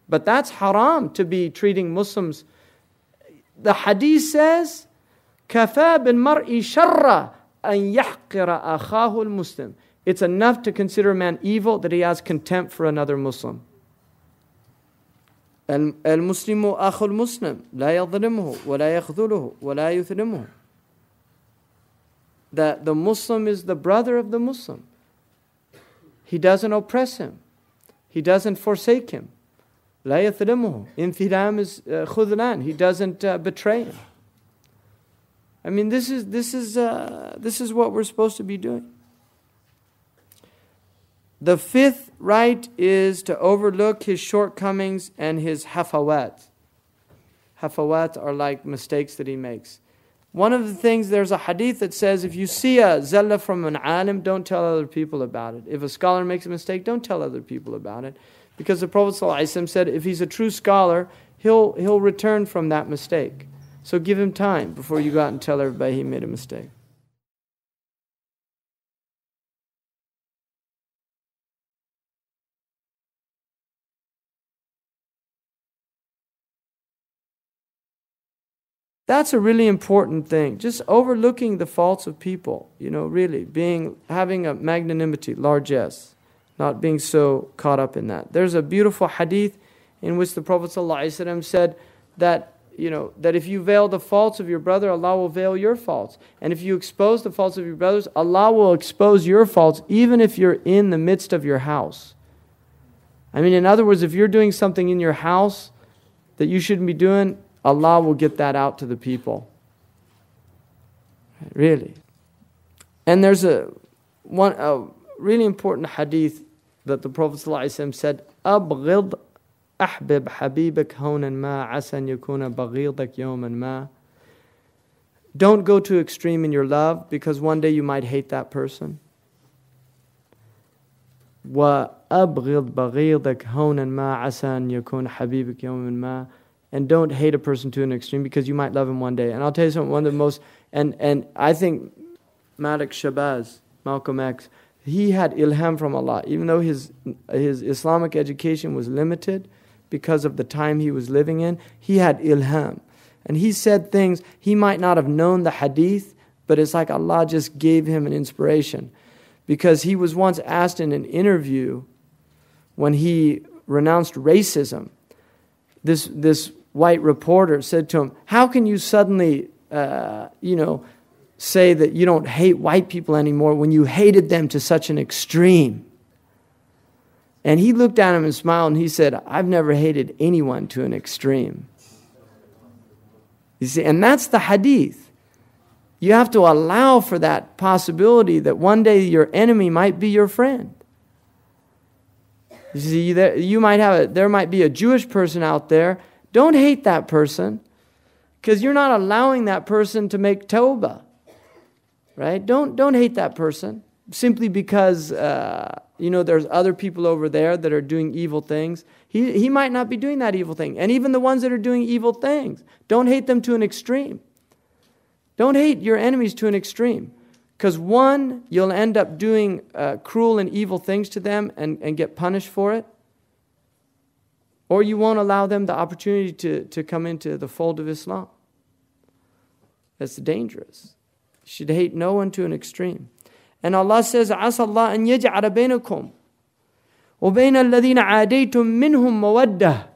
But that's haram to be treating Muslims. The hadith says, كَفَى بِالْمَرْءِ شَرًّا أَنْ يَحْقِرَ أَخَاهُ الْمُسْلِمِ. It's enough to consider a man evil that he has contempt for another Muslim. الْمُسْلِمُ أَخُ الْمُسْلِمِ لَا يَظْلِمُهُ وَلَا يَخْذُلُهُ وَلَا يُثْلِمُهُ. That the Muslim is the brother of the Muslim. He doesn't oppress him. He doesn't forsake him. لا يظلمه. انثلام is خذلان. He doesn't betray him. I mean, this is what we're supposed to be doing. The fifth right is to overlook his shortcomings and his hafawat. Hafawat are like mistakes that he makes. One of the things, there's a hadith that says, if you see a zalla from an alim, don't tell other people about it. If a scholar makes a mistake, don't tell other people about it. Because the Prophet ﷺ said, if he's a true scholar, he'll return from that mistake. So give him time before you go out and tell everybody he made a mistake. That's a really important thing. Just overlooking the faults of people, really having a magnanimity, largesse, not being so caught up in that. There's a beautiful hadith in which the Prophet ﷺ said that, that if you veil the faults of your brother, Allah will veil your faults. And if you expose the faults of your brothers, Allah will expose your faults, even if you're in the midst of your house. I mean, in other words, if you're doing something in your house that you shouldn't be doing, Allah will get that out to the people. Really. And there's a really important hadith that the Prophet ﷺ said, أَبْغِضْ أَحْبِبْ حَبِيبَكَ هَوْنًا مَا عَسَى أَن يَكُونَ بَغِيضَكَ يَوْمًا مَا. Don't go too extreme in your love, because one day you might hate that person. وَأَبْغِضْ بَغِيضَكَ هَوْنًا مَا عَسَى أَن يَكُونَ حَبِيبَكَ يَوْمًا مَا. And don't hate a person to an extreme, because you might love him one day. And I'll tell you something, one of the most, and I think Malik Shabazz, Malcolm X, he had ilham from Allah. Even though his Islamic education was limited because of the time he was living in, he had ilham. And he said things, he might not have known the hadith, but it's like Allah just gave him an inspiration. Because he was once asked in an interview, when he renounced racism, this white reporter said to him, how can you suddenly, say that you don't hate white people anymore when you hated them to such an extreme? And he looked at him and smiled and he said, I've never hated anyone to an extreme. You see, and that's the hadith. You have to allow for that possibility that one day your enemy might be your friend. You see, there might be a Jewish person out there. Don't hate that person, because you're not allowing that person to make tawbah. Right? Don't hate that person simply because there's other people over there that are doing evil things. He might not be doing that evil thing. And even the ones that are doing evil things, don't hate them to an extreme. Don't hate your enemies to an extreme. Because one, you'll end up doing cruel and evil things to them and get punished for it. Or you won't allow them the opportunity to come into the fold of Islam. That's dangerous. You should hate no one to an extreme. And Allah says, عَسَى اللَّهُ أَن يَجْعَلَ بَيْنَكُمْ وَبَيْنَ الَّذِينَ عَادَيْتُم مِّنْهُمْ مَوَدَّةً.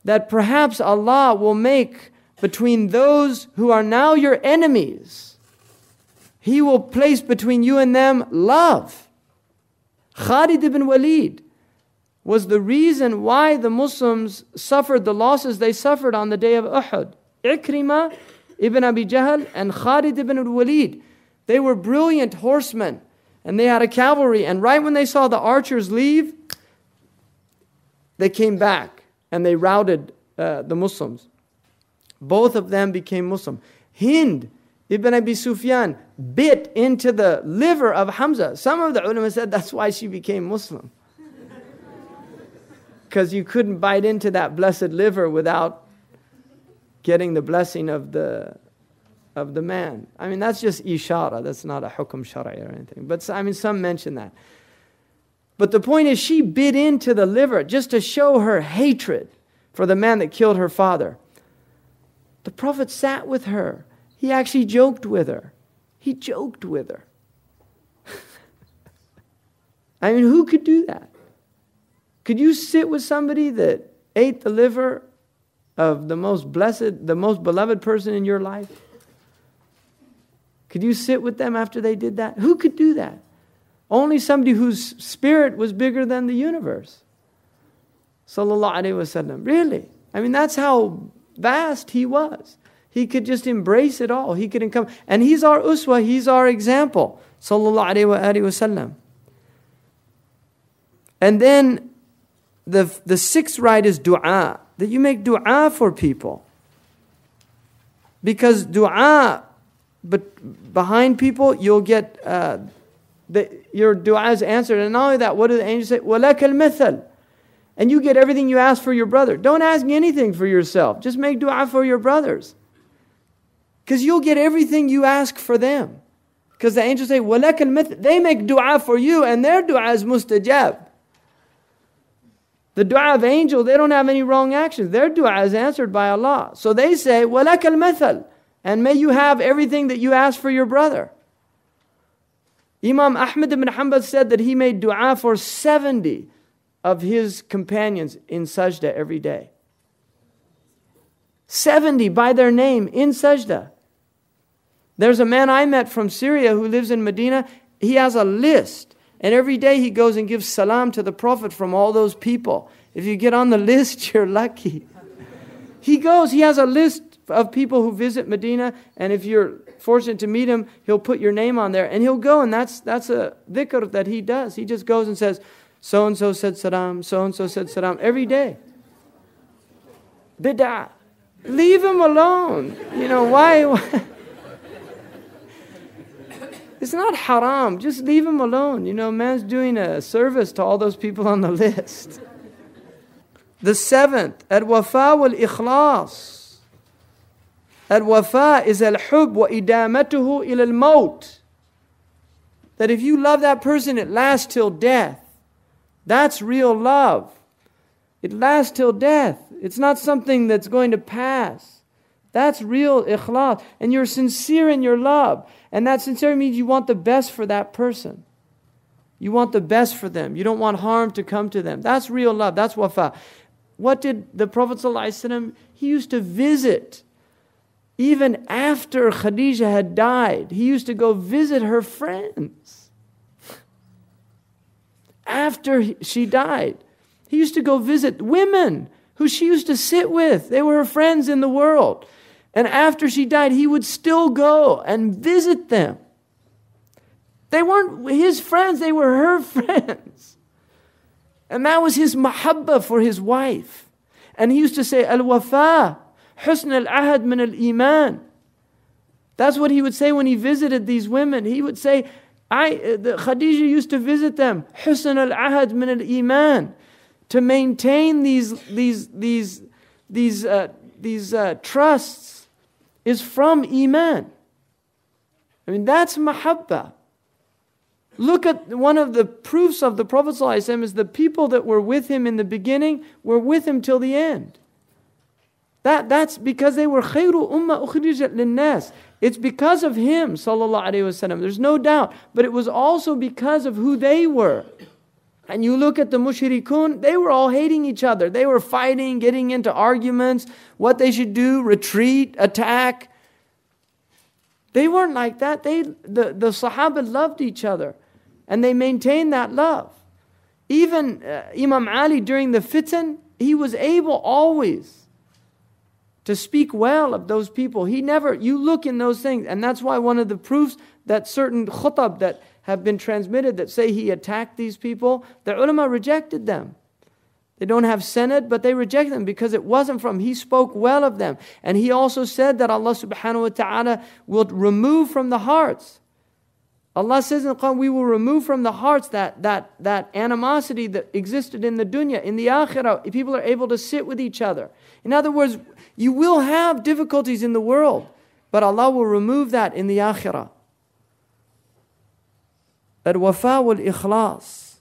That perhaps Allah will make between those who are now your enemies, He will place between you and them love. Khalid ibn Walid was the reason why the Muslims suffered the losses they suffered on the day of Uhud. Ikrimah ibn Abi Jahl and Khalid ibn Walid, they were brilliant horsemen and they had a cavalry, and right when they saw the archers leave, they came back and they routed the Muslims. Both of them became Muslim. Hind ibn Abi Sufyan bit into the liver of Hamza. Some of the ulama said that's why she became Muslim. Because you couldn't bite into that blessed liver without getting the blessing of the man. I mean, that's just ishara. That's not a hukum shari or anything. But I mean, some mention that. But the point is, she bit into the liver just to show her hatred for the man that killed her father. The Prophet sat with her. He actually joked with her. He joked with her. I mean, who could do that? Could you sit with somebody that ate the liver of the most blessed, the most beloved person in your life? Could you sit with them after they did that? Who could do that? Only somebody whose spirit was bigger than the universe. Sallallahu Alaihi Wasallam. Really? I mean, that's how vast he was. He could just embrace it all. He could come. And he's our uswa. He's our example. Sallallahu Alaihi Wasallam. And then the sixth right is dua. That you make dua for people. Because dua, but behind people, you'll get your dua is answered. And not only that, what do the angels say? وَلَكَ الْمَثَلِ. And you get everything you ask for your brother. Don't ask anything for yourself. Just make dua for your brothers. Because you'll get everything you ask for them. Because the angels say, وَلَكَ الْمَثَلِ. They make dua for you and their dua is mustajab. The dua of angel, they don't have any wrong actions. Their dua is answered by Allah. So they say, وَلَكَ الْمَثَلِ. And may you have everything that you ask for your brother. Imam Ahmad ibn Hanbal said that he made dua for 70 of his companions in sajda every day. 70 by their name in sajda. There's a man I met from Syria who lives in Medina. He has a list. And every day he goes and gives salam to the Prophet from all those people. If you get on the list, you're lucky. He has a list of people who visit Medina, and if you're fortunate to meet him, he'll put your name on there, and he'll go, and that's a dhikr that he does. He just goes and says, so-and-so said salam, so-and-so said salam, every day. Bid'ah. Leave him alone. You know, why? It's not haram. Just leave him alone. You know, man's doing a service to all those people on the list. The seventh, al-wafa wal-ikhlas. Al-wafa is al-hub wa idamatuhu ila al-maut. That if you love that person, it lasts till death. That's real love. It lasts till death. It's not something that's going to pass. That's real ikhlas. And you're sincere in your love. And that sincerity means you want the best for that person. You want the best for them. You don't want harm to come to them. That's real love. That's wafa. What did the Prophet ﷺ, he used to visit even after Khadija had died, he used to go visit her friends. After she died, he used to go visit women who she used to sit with. They were her friends in the world. And after she died, he would still go and visit them. They weren't his friends, they were her friends. And that was his mahabba for his wife. And he used to say, al-wafa, husn al-ahad min al-iman. That's what he would say when he visited these women. He would say, Khadija used to visit them, husn al-ahad min al-iman, to maintain these trusts is from iman. I mean, that's mahabba. Look at one of the proofs of the Prophet ﷺ is the people that were with him in the beginning were with him till the end. That's because they were khayru umma ukhrijat linnas. It's because of him, sallallahu alaihi wasallam. There's no doubt. But it was also because of who they were. And you look at the mushrikun, they were all hating each other. They were fighting, getting into arguments, what they should do, retreat, attack. They weren't like that. The Sahaba loved each other. And they maintained that love. Even Imam Ali during the fitan, he was able always to speak well of those people. You look in those things. And that's why one of the proofs that certain khutab that have been transmitted that say he attacked these people, the ulama rejected them. They don't have sanad, but they reject them because it wasn't from. He spoke well of them. And he also said that Allah subhanahu wa ta'ala will remove from the hearts. Allah says in the Quran, we will remove from the hearts that animosity that existed in the dunya, in the akhirah. People are able to sit with each other. In other words, you will have difficulties in the world, but Allah will remove that in the akhirah. Al-wafa wal-ikhlas.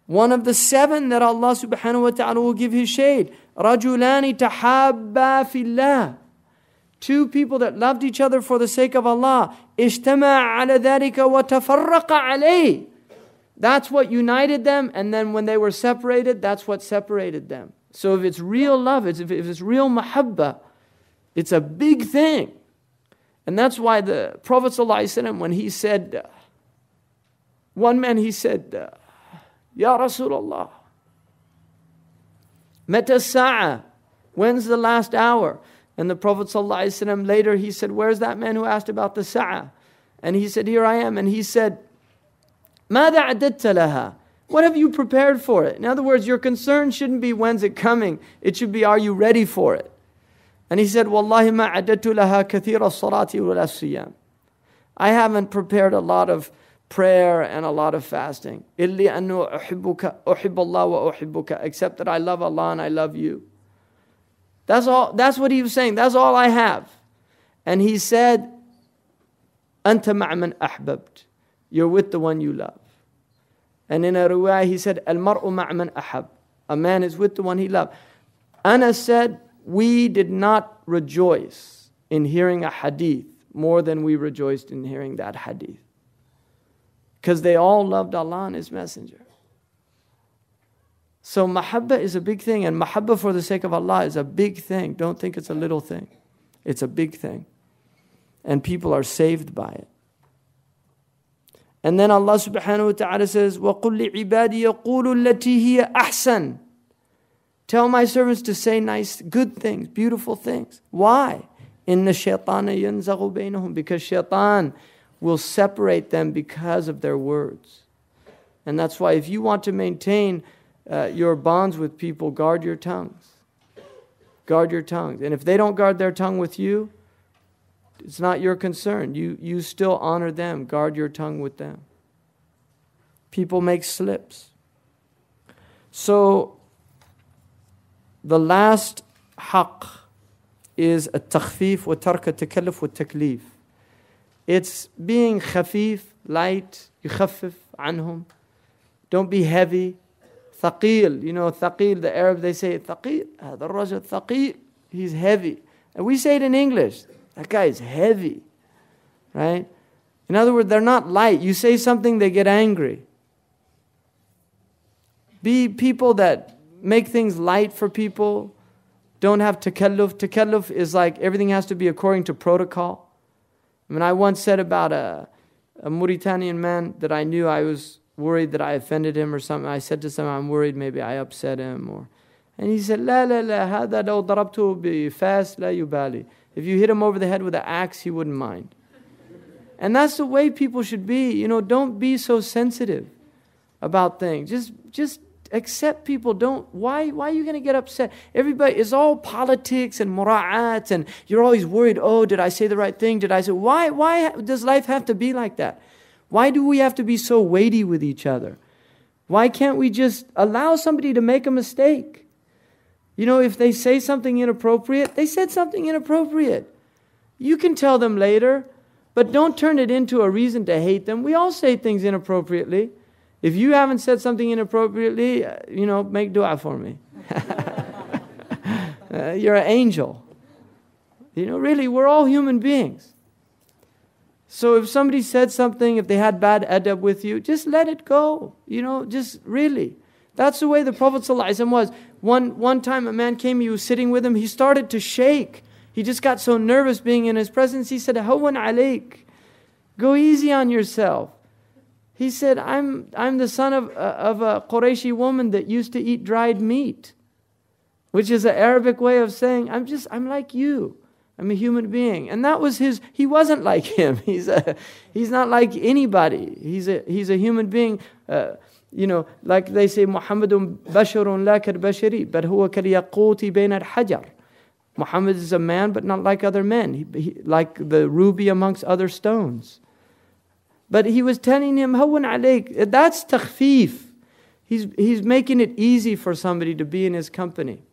One of the 7 that Allah subhanahu wa ta'ala will give his shade. رَجُلَانِ تَحَابَّا فِي اللَّهِ. 2 people that loved each other for the sake of Allah. اجتمع على ذلك وتفرق عليه. That's what united them, and then when they were separated, that's what separated them. So if it's real love, if it's real mahabba, it's a big thing. And that's why the Prophet ﷺ, when he said, one man he said, Ya Rasulullah, Mata sa'a, when's the last hour? And the Prophet ﷺ later he said, where's that man who asked about the sa'a? And he said, here I am. And he said, ماذا عددت لها? What have you prepared for it? In other words, your concern shouldn't be when's it coming. It should be, are you ready for it? And he said, والله ما عددت لها كثير الصلاة ولا الصيام. I haven't prepared a lot of prayer and a lot of fasting. إلا أنه أحب الله وأحبك. Except that I love Allah and I love you. That's all. That's what he was saying. That's all I have. And he said, أنت مع من أحببت. You're with the one you love. And in a riwayah he said, المرء مع من أحب. A man is with the one he loved. Anas said, we did not rejoice in hearing a hadith more than we rejoiced in hearing that hadith. Because they all loved Allah and His Messenger. So mahabba is a big thing, and mahabba for the sake of Allah is a big thing. Don't think it's a little thing. It's a big thing. And people are saved by it. And then Allah subhanahu wa ta'ala says, وَقُلْ لِعِبَادِي يَقُولُوا الَّتِي هِيَ أَحْسَنُ. Tell my servants to say nice, good things, beautiful things. Why? إِنَّ الشَّيْطَانَ يَنْزَغُ بَيْنَهُمْ. Because shaitan will separate them because of their words. And that's why if you want to maintain your bonds with people, guard your tongues. Guard your tongues. And if they don't guard their tongue with you, it's not your concern. You still honor them. Guard your tongue with them. People make slips. So, the last haqq is at-takhfif wa tark at-takalluf wa at-taklif. It's being khafif, light, yukhaffif anhum. Don't be heavy. Thaqil, thaqil, the Arabs, they say, thaqil, هذا الرجل thaqil, he's heavy. And we say it in English, that guy is heavy, right? In other words, they're not light. You say something, they get angry. Be people that make things light for people. Don't have takalluf. Takalluf is like everything has to be according to protocol. I mean, I once said about a Mauritanian man that I knew, I was worried that I offended him or something. I said to someone, I'm worried maybe I upset him. And he said, لا لا لا هذا لو ضربته بفاس لا يبالي. If you hit him over the head with an axe, he wouldn't mind. And that's the way people should be. Don't be so sensitive about things. Just accept people. Why are you going to get upset? Everybody is all politics and mura'at, and you're always worried, oh, did I say the right thing? Why does life have to be like that? Why do we have to be so weighty with each other? Why can't we just allow somebody to make a mistake? If they say something inappropriate, they said something inappropriate. You can tell them later, but don't turn it into a reason to hate them. We all say things inappropriately. If you haven't said something inappropriately, make dua for me. You're an angel. Really, we're all human beings. So if somebody said something, if they had bad adab with you, just let it go. Just really. That's the way the Prophet ﷺ was. One time a man came, he was sitting with him, he started to shake. He just got so nervous being in his presence. He said, Hawan alayk. Go easy on yourself. He said, I'm the son of a Qurayshi woman that used to eat dried meat, which is an Arabic way of saying, I'm like you. I'm a human being. And that was he wasn't like him. He's not like anybody. He's a human being. Like they say, Muhammadun basharun la kal bashari, but huwa kal yaquti bayna al-hajar. Muhammad is a man, but not like other men. He like the ruby amongst other stones. But he was telling him, Hawan alayk. That's takhfif. He's making it easy for somebody to be in his company.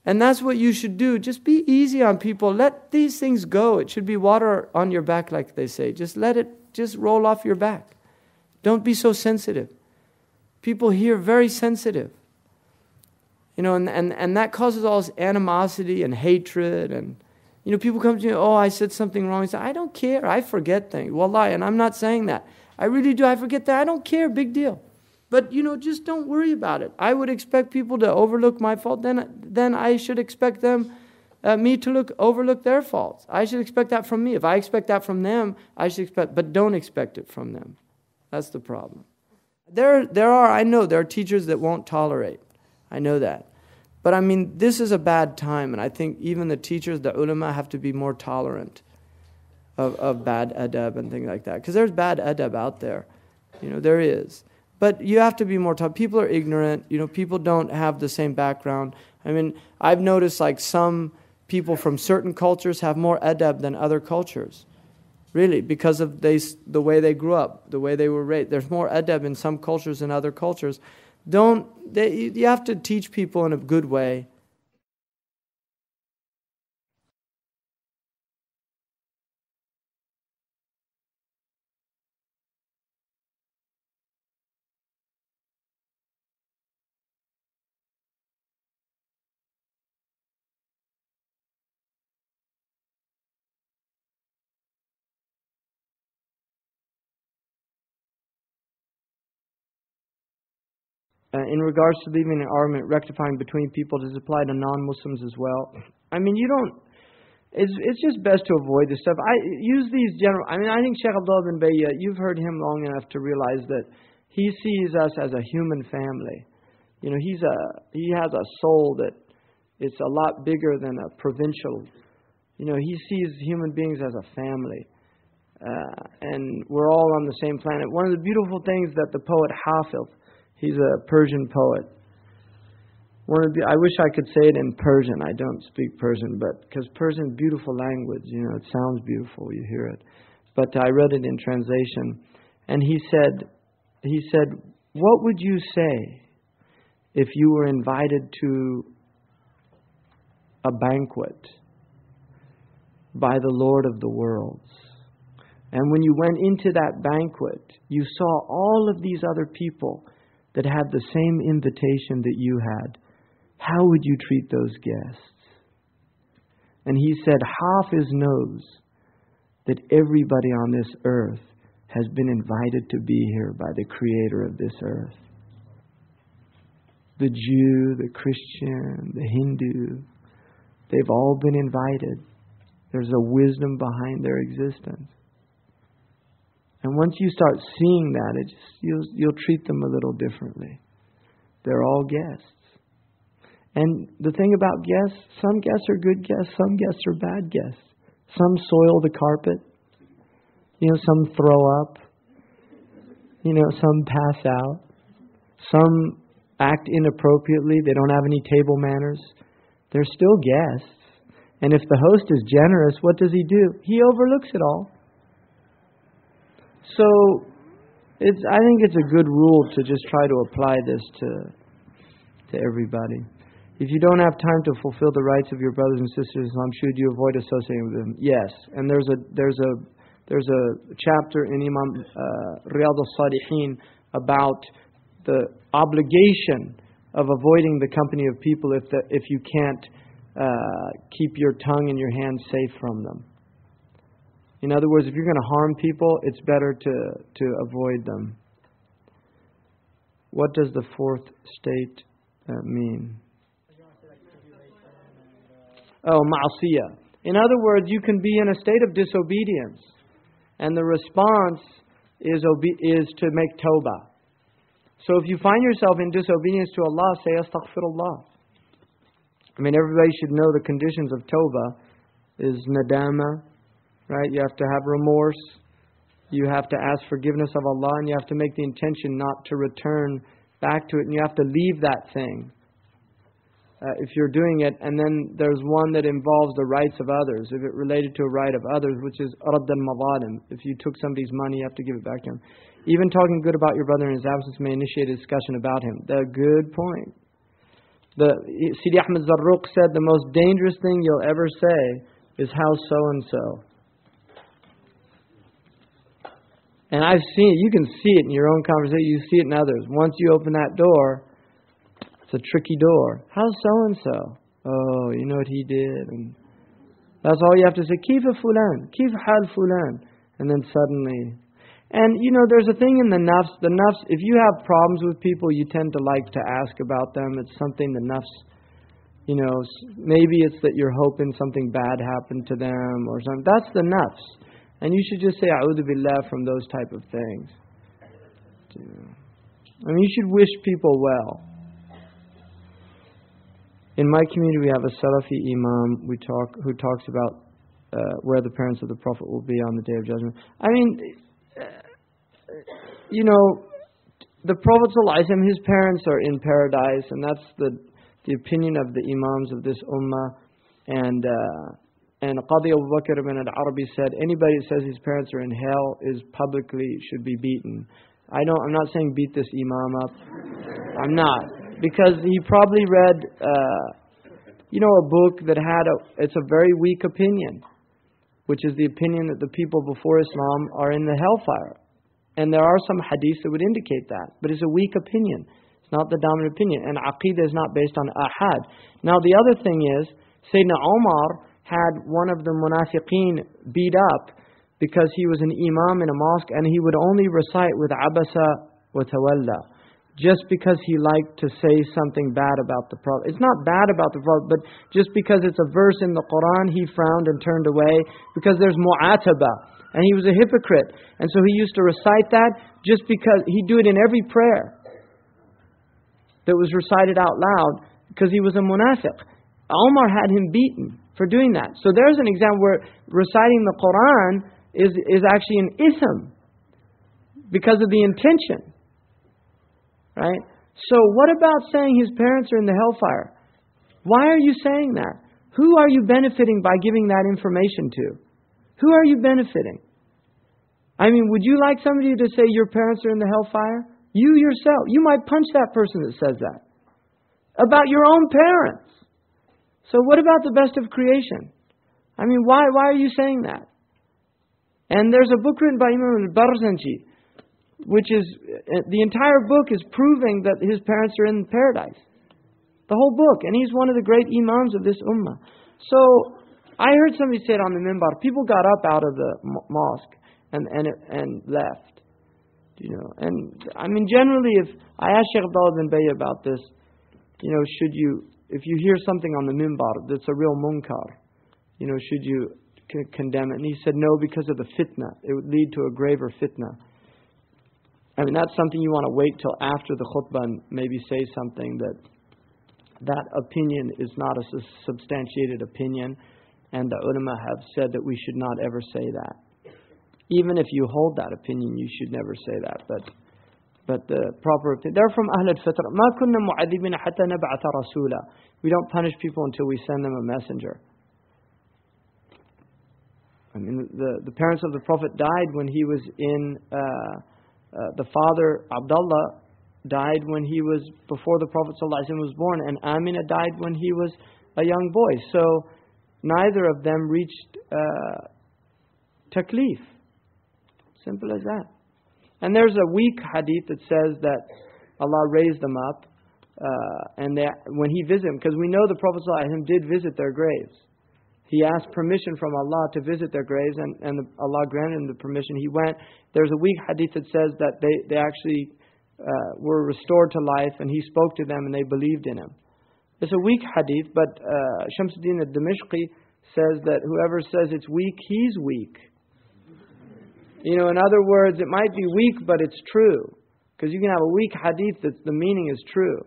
And that's what you should do. Just be easy on people. Let these things go. It should be water on your back, like they say. Just let it just roll off your back. Don't be so sensitive. People here are very sensitive. And that causes all this animosity and hatred. And, people come to you, oh, I said something wrong. I say, I don't care. I forget things. Wallahi, and I'm not saying that. I really do. I forget that. I don't care. Big deal. But, just don't worry about it. I would expect people to overlook my fault. Then I should expect me to overlook their faults. I should expect that from me. If I expect that from them, but don't expect it from them. That's the problem. I know there are teachers that won't tolerate. I know that. But this is a bad time, and I think even the teachers, the ulama, have to be more tolerant of bad adab and things like that. Because there's bad adab out there. There is. But you have to be more tolerant. People are ignorant. People don't have the same background. I've noticed like some people from certain cultures have more adab than other cultures. Really, because of the way they grew up, the way they were raised. There's more adab in some cultures than other cultures. You have to teach people in a good way. In regards to leaving an argument, rectifying between people, does it apply to non-Muslims as well? You don't. It's just best to avoid this stuff. I use these general. I think Shaykh Abdullah bin Bayya, you've heard him long enough to realize that he sees us as a human family. He has a soul that it's a lot bigger than a provincial. He sees human beings as a family. And we're all on the same planet. One of the beautiful things that the poet Hafiz, he's a Persian poet. I wish I could say it in Persian. I don't speak Persian, but because Persian is a beautiful language, it sounds beautiful, you hear it. But I read it in translation, and he said, what would you say if you were invited to a banquet by the Lord of the worlds? And when you went into that banquet, you saw all of these other people that had the same invitation that you had. How would you treat those guests? And he said, Hafiz knows that everybody on this earth has been invited to be here by the Creator of this earth. the Jew, the Christian, the Hindu, they've all been invited. There's a wisdom behind their existence. And once you start seeing that, you'll treat them a little differently. They're all guests. And the thing about guests, some guests are good guests, some guests are bad guests. Some soil the carpet. Some throw up. Some pass out. Some act inappropriately. They don't have any table manners. They're still guests. And if the host is generous, what does he do? He overlooks it all. So, I think it's a good rule to just try to apply this to everybody. If you don't have time to fulfill the rights of your brothers and sisters in Islam, should you avoid associating with them? Yes. And there's a chapter in Imam Riyadh al-Salihin about the obligation of avoiding the company of people if you can't keep your tongue and your hands safe from them. In other words, if you're going to harm people, it's better to avoid them. What does the fourth state mean? Ma'asiyah. In other words, you can be in a state of disobedience, and the response is to make tawbah. So if you find yourself in disobedience to Allah, say astaghfirullah. Everybody should know the conditions of tawbah is nadama, right? You have to have remorse. You have to ask forgiveness of Allah, and you have to make the intention not to return back to it, and you have to leave that thing. If you're doing it, and then there's one that involves the rights of others. If it related to a right of others, which is radd al-madalim. If you took somebody's money, you have to give it back to him. Even talking good about your brother in his absence may initiate a discussion about him. The good point. Sidi Ahmed Zarruq said the most dangerous thing you'll ever say is how so-and-so. And I've seen it. You can see it in your own conversation. You see it in others. Once you open that door, it's a tricky door. How's so-and-so? Oh, you know what he did? And that's all you have to say. Kifa fulan? Kif hal fulan? And then suddenly... And, there's a thing in the nafs. The nafs, if you have problems with people, you tend to like to ask about them. It's something the nafs, maybe it's that you're hoping something bad happened to them or something. That's the nafs. And you should just say, A'udhu billah from those type of things. You should wish people well. In my community, we have a Salafi Imam who talks about where the parents of the Prophet will be on the Day of Judgment. The Prophet ﷺ, his parents are in paradise, and that's the opinion of the Imams of this Ummah. And Qadi Abu Bakr ibn al-Arabi said, anybody that says his parents are in hell should be beaten. I'm not saying beat this Imam up. I'm not. Because he probably read, a book that it's a very weak opinion, which is the opinion that the people before Islam are in the hellfire. And there are some hadiths that would indicate that. But it's a weak opinion. It's not the dominant opinion. And Aqidah is not based on ahad. Now the other thing is, Sayyidina Omar had one of the munafiqeen beat up because he was an imam in a mosque and he would only recite with abasa wa tawalla. Just because he liked to say something bad about the Prophet. It's not bad about the Prophet, but just because it's a verse in the Quran, he frowned and turned away because there's mu'ataba. And he was a hypocrite. And so he used to recite that just because he'd do it in every prayer that was recited out loud because he was a munafiq. Omar had him beaten for doing that. So there's an example where reciting the Quran is actually an ithm because of the intention. Right? So what about saying his parents are in the hellfire? Why are you saying that? Who are you benefiting by giving that information to? Who are you benefiting? Would you like somebody to say your parents are in the hellfire? You yourself. You might punch that person that says that. About your own parents. So what about the best of creation? Why are you saying that? And there's a book written by Imam al-Barzanji, which is, the entire book is proving that his parents are in paradise. The whole book. And he's one of the great imams of this ummah. So, I heard somebody say it on the minbar. People got up out of the mosque and left. And generally, if I asked Shaykh Abdullah bin Bayy about this, should you, if you hear something on the minbar that's a real munkar, should you condemn it? And he said, no, because of the fitna. It would lead to a graver fitna. I mean, that's something you want to wait till after the khutbah and maybe say something that opinion is not a substantiated opinion, and the ulama have said that we should not ever say that. Even if you hold that opinion, you should never say that. But the proper opinion, they're from Ahl al-Fitra. مَا كُنَّا مُعَذِّبِينَ حَتَّى نَبْعَثَ رَسُولًا. We don't punish people until we send them a messenger. I mean, the parents of the Prophet died when he was in, the father, Abdullah, died when he was, before the Prophet ﷺ was born, and Amina died when he was a young boy. So, neither of them reached taklif. Simple as that. And there's a weak hadith that says that Allah raised them up, and when He visited them, because we know the Prophet ﷺ did visit their graves. He asked permission from Allah to visit their graves, and Allah granted him the permission. He went. There's a weak hadith that says that they actually were restored to life, and He spoke to them, and they believed in Him. It's a weak hadith, but Shamsuddin al-Dimashqi says that whoever says it's weak, he's weak. In other words, it might be weak, but it's true. Because you can have a weak hadith that the meaning is true.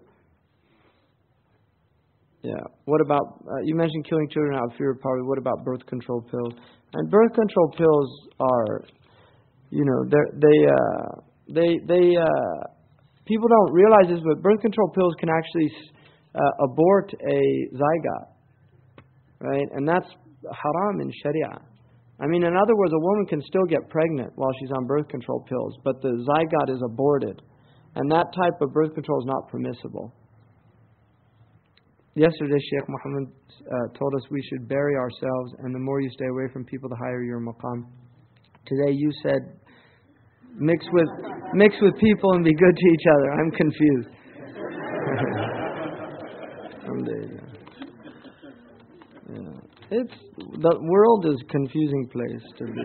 Yeah. What about, you mentioned killing children out of fear of poverty. What about birth control pills? And birth control pills are, people don't realize this, but birth control pills can actually abort a zygote. Right? And that's haram in Sharia. I mean, in other words, a woman can still get pregnant while she's on birth control pills, but the zygote is aborted. And that type of birth control is not permissible. Yesterday, Shaykh Muhammad told us we should bury ourselves, and the more you stay away from people, the higher your maqam. Today you said, mix with people and be good to each other. I'm confused. The world is a confusing place to be.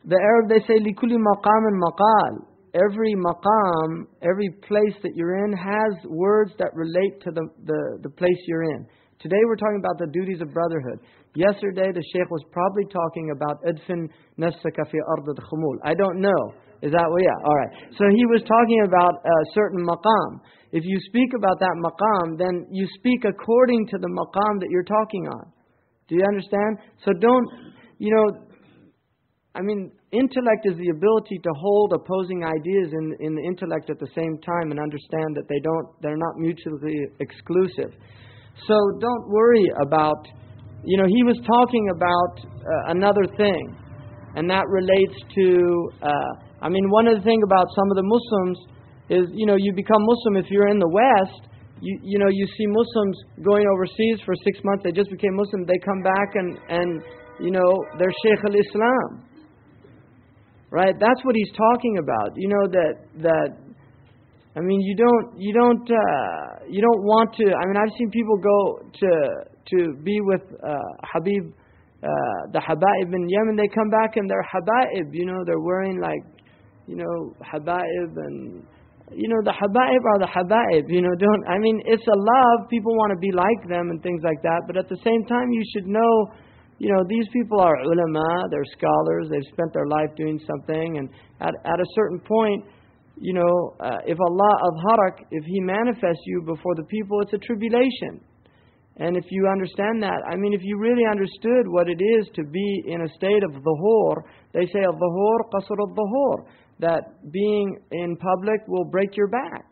The Arab, they say, لِكُلِّ مَقَامٍ مَقَال. Every maqam, every place that you're in has words that relate to the place you're in. Today we're talking about the duties of brotherhood. Yesterday the Shaykh was probably talking about adfin nafsaka fi ard al-khumul. I don't know. Is that what? Yeah. All right. So he was talking about a certain maqam. If you speak about that maqam, then you speak according to the maqam that you're talking on. Do you understand? So don't, intellect is the ability to hold opposing ideas in the intellect at the same time and understand that they're not mutually exclusive. So don't worry about, he was talking about another thing, and that relates to, one of the things about some of the Muslims is, you become Muslim if you're in the West. You see Muslims going overseas for 6 months, they just became Muslim, they come back and they're Shaykh al-Islam. Right? That's what he's talking about. You don't want to. I've seen people go to be with Habib, the Habaib in Yemen. They come back and they're Habaib. They're wearing Habaib, and the Habaib are the Habaib. It's a love. People want to be like them and things like that. But at the same time, you should know. These people are ulama, they're scholars, they've spent their life doing something, and at a certain point, if Allah adharak, if He manifests you before the people, it's a tribulation. And if you understand that, if you really understood what it is to be in a state of dhuhur, they say al-dhuhur qasr al-dhuhur, that being in public will break your back.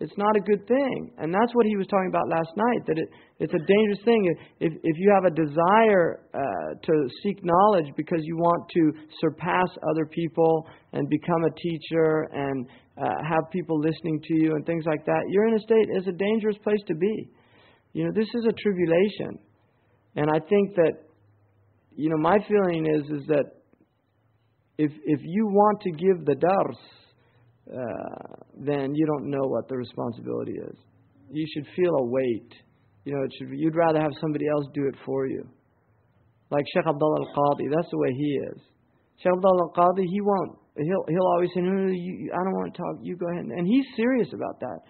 It's not a good thing. And that's what he was talking about last night, that it's a dangerous thing. If you have a desire to seek knowledge because you want to surpass other people and become a teacher and have people listening to you and things like that, you're in a state, it's a dangerous place to be. This is a tribulation. And I think that, my feeling is that if you want to give the dars, then you don't know what the responsibility is. You should feel a weight. You'd rather have somebody else do it for you. Like Shaykh Abdullah al-Qadi, that's the way he is. Shaykh Abdullah al-Qadi, he'll always say, no, I don't want to talk, you go ahead. And he's serious about that.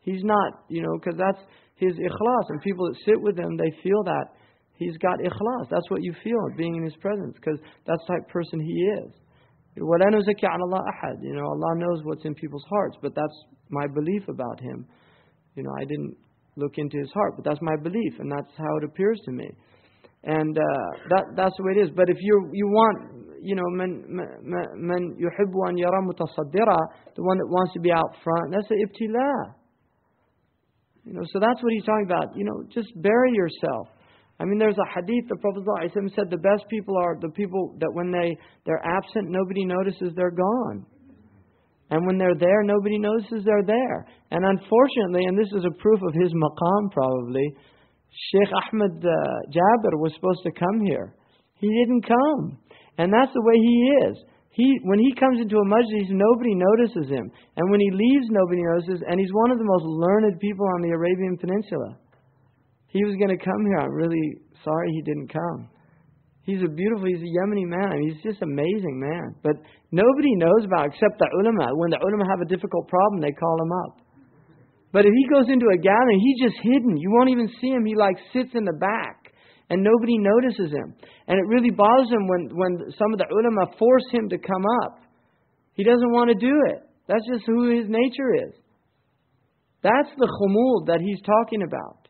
He's not, because that's his ikhlas. And people that sit with him, they feel that he's got ikhlas. That's what you feel being in his presence, because that's the type of person he is. وَلَا نُزَكِّي عَلَى اللَّهِ أَحَدٍ. Allah knows what's in people's hearts, but that's my belief about him. I didn't look into his heart, but that's my belief, and that's how it appears to me. And that's the way it is. But if you want, man yuhibbu an yara mutasaddira, the one that wants to be out front, that's an ibtila. So that's what he's talking about. Just bury yourself. There's a hadith, the Prophet ﷺ said the best people are the people that when they're absent, nobody notices they're gone. And when they're there, nobody notices they're there. And unfortunately, and this is a proof of his maqam probably, Shaykh Ahmed Jabir was supposed to come here. He didn't come. And that's the way he is. When he comes into a majlis, nobody notices him. And when he leaves, nobody notices. And he's one of the most learned people on the Arabian Peninsula. He was going to come here. I'm really sorry he didn't come. He's a Yemeni man. He's just an amazing man. But nobody knows about it except the ulama. When the ulama have a difficult problem, they call him up. But if he goes into a gathering, he's just hidden. You won't even see him. He sits in the back. And nobody notices him. And it really bothers him when some of the ulama force him to come up. He doesn't want to do it. That's just who his nature is. That's the khumul that he's talking about.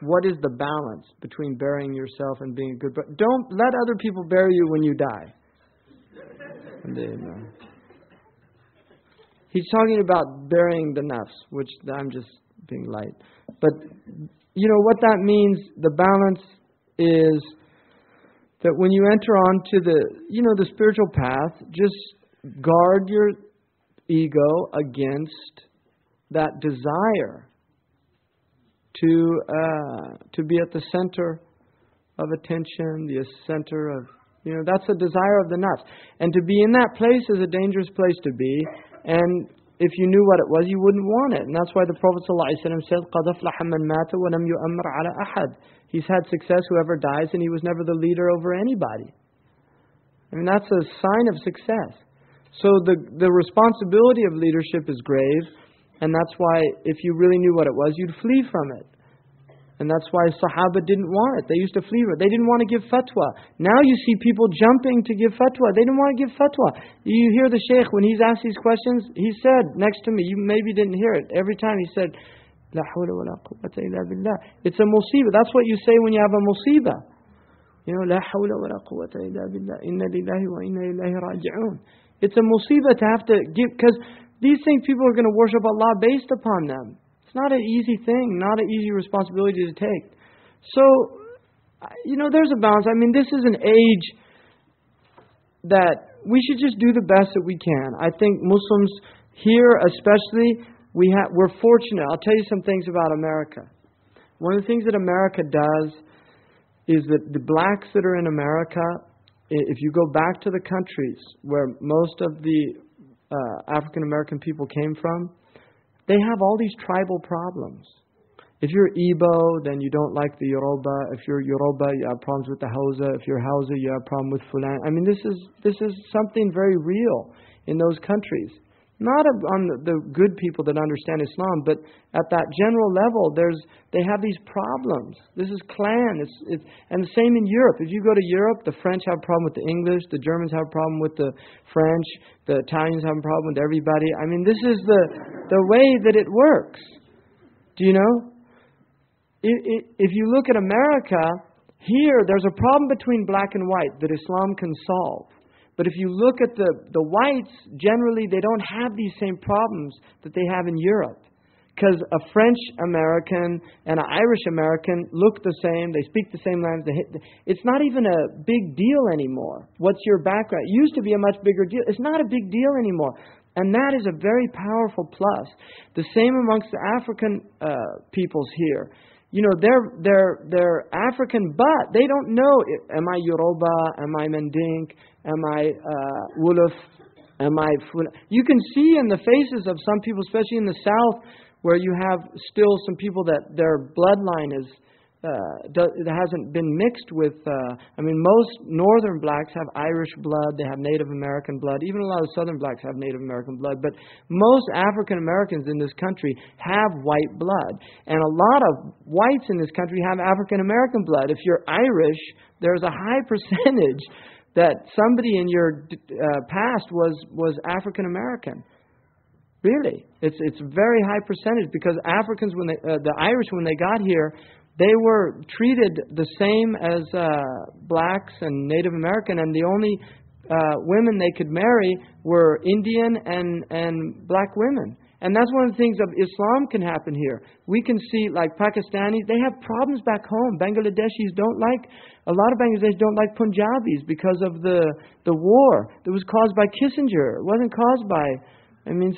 What is the balance between burying yourself and being a good person? Don't let other people bury you when you die. He's talking about burying the nafs, which I'm just being light. But, what that means, the balance is that when you enter onto the spiritual path, just guard your ego against that desire to be at the center of attention, the center of, that's a desire of the nafs. And to be in that place is a dangerous place to be. And if you knew what it was, you wouldn't want it. And that's why the Prophet ﷺ said, قَدْ أَفْلَحَ مَنْ مَاتَ وَلَمْ يُؤَمَّرْ عَلَى أَحَدٍ. He's had success, whoever dies, and he was never the leader over anybody. That's a sign of success. So the responsibility of leadership is grave. And that's why if you really knew what it was, you'd flee from it. And that's why Sahaba didn't want it. They used to flee from it. They didn't want to give fatwa. Now you see people jumping to give fatwa. They didn't want to give fatwa. You hear the Shaykh, when he's asked these questions, he said, next to me, you maybe didn't hear it. Every time he said, La hawla wa la quwwata illa billah. It's a musibah. That's what you say when you have a musibah. La hawla wa la quwwata illa billah. Inna lillahi wa inna ilayhi raji'un. It's a musibah to have to give, because these things people are going to worship Allah based upon them. It's not an easy thing, not an easy responsibility to take. So, there's a balance. This is an age that we should just do the best that we can. I think Muslims here especially, we're fortunate. I'll tell you some things about America. One of the things that America does is that the blacks that are in America, if you go back to the countries where most of the African American people came from, they have all these tribal problems. If you're Igbo, then you don't like the Yoruba. If you're Yoruba, you have problems with the Hausa. If you're Hausa, you have problems with Fulan. This is something very real in those countries. Not on the good people that understand Islam, but at that general level, they have these problems. This is clan. And the same in Europe. If you go to Europe, the French have a problem with the English, the Germans have a problem with the French, the Italians have a problem with everybody. This is the way that it works. Do you know? If you look at America, here there's a problem between black and white that Islam can solve. But if you look at the whites, generally they don't have these same problems that they have in Europe. because a French American and an Irish American look the same, they speak the same language, it's not even a big deal anymore. What's your background? It used to be a much bigger deal. It's not a big deal anymore. And that is a very powerful plus. The same amongst the African peoples here. You know, they're African, but they don't know, am I Yoruba, am I Mendink, am I Wolof, am I Fula? You can see in the faces of some people, especially in the South, where you have still some people that their bloodline is it hasn't been mixed with. Most northern blacks have Irish blood, they have Native American blood. Even a lot of southern blacks have Native American blood. But most African Americans in this country have white blood, and a lot of whites in this country have African American blood. If you're Irish, there's a high percentage that somebody in your past was African American. Really, it's a very high percentage, because Africans, when the Irish, when they got here, they were treated the same as blacks and Native American, and the only women they could marry were Indian and black women. And that's one of the things of Islam can happen here. We can see, like Pakistanis, they have problems back home. Bangladeshis a lot of Bangladeshis don't like Punjabis because of the war that was caused by Kissinger. It wasn't caused by,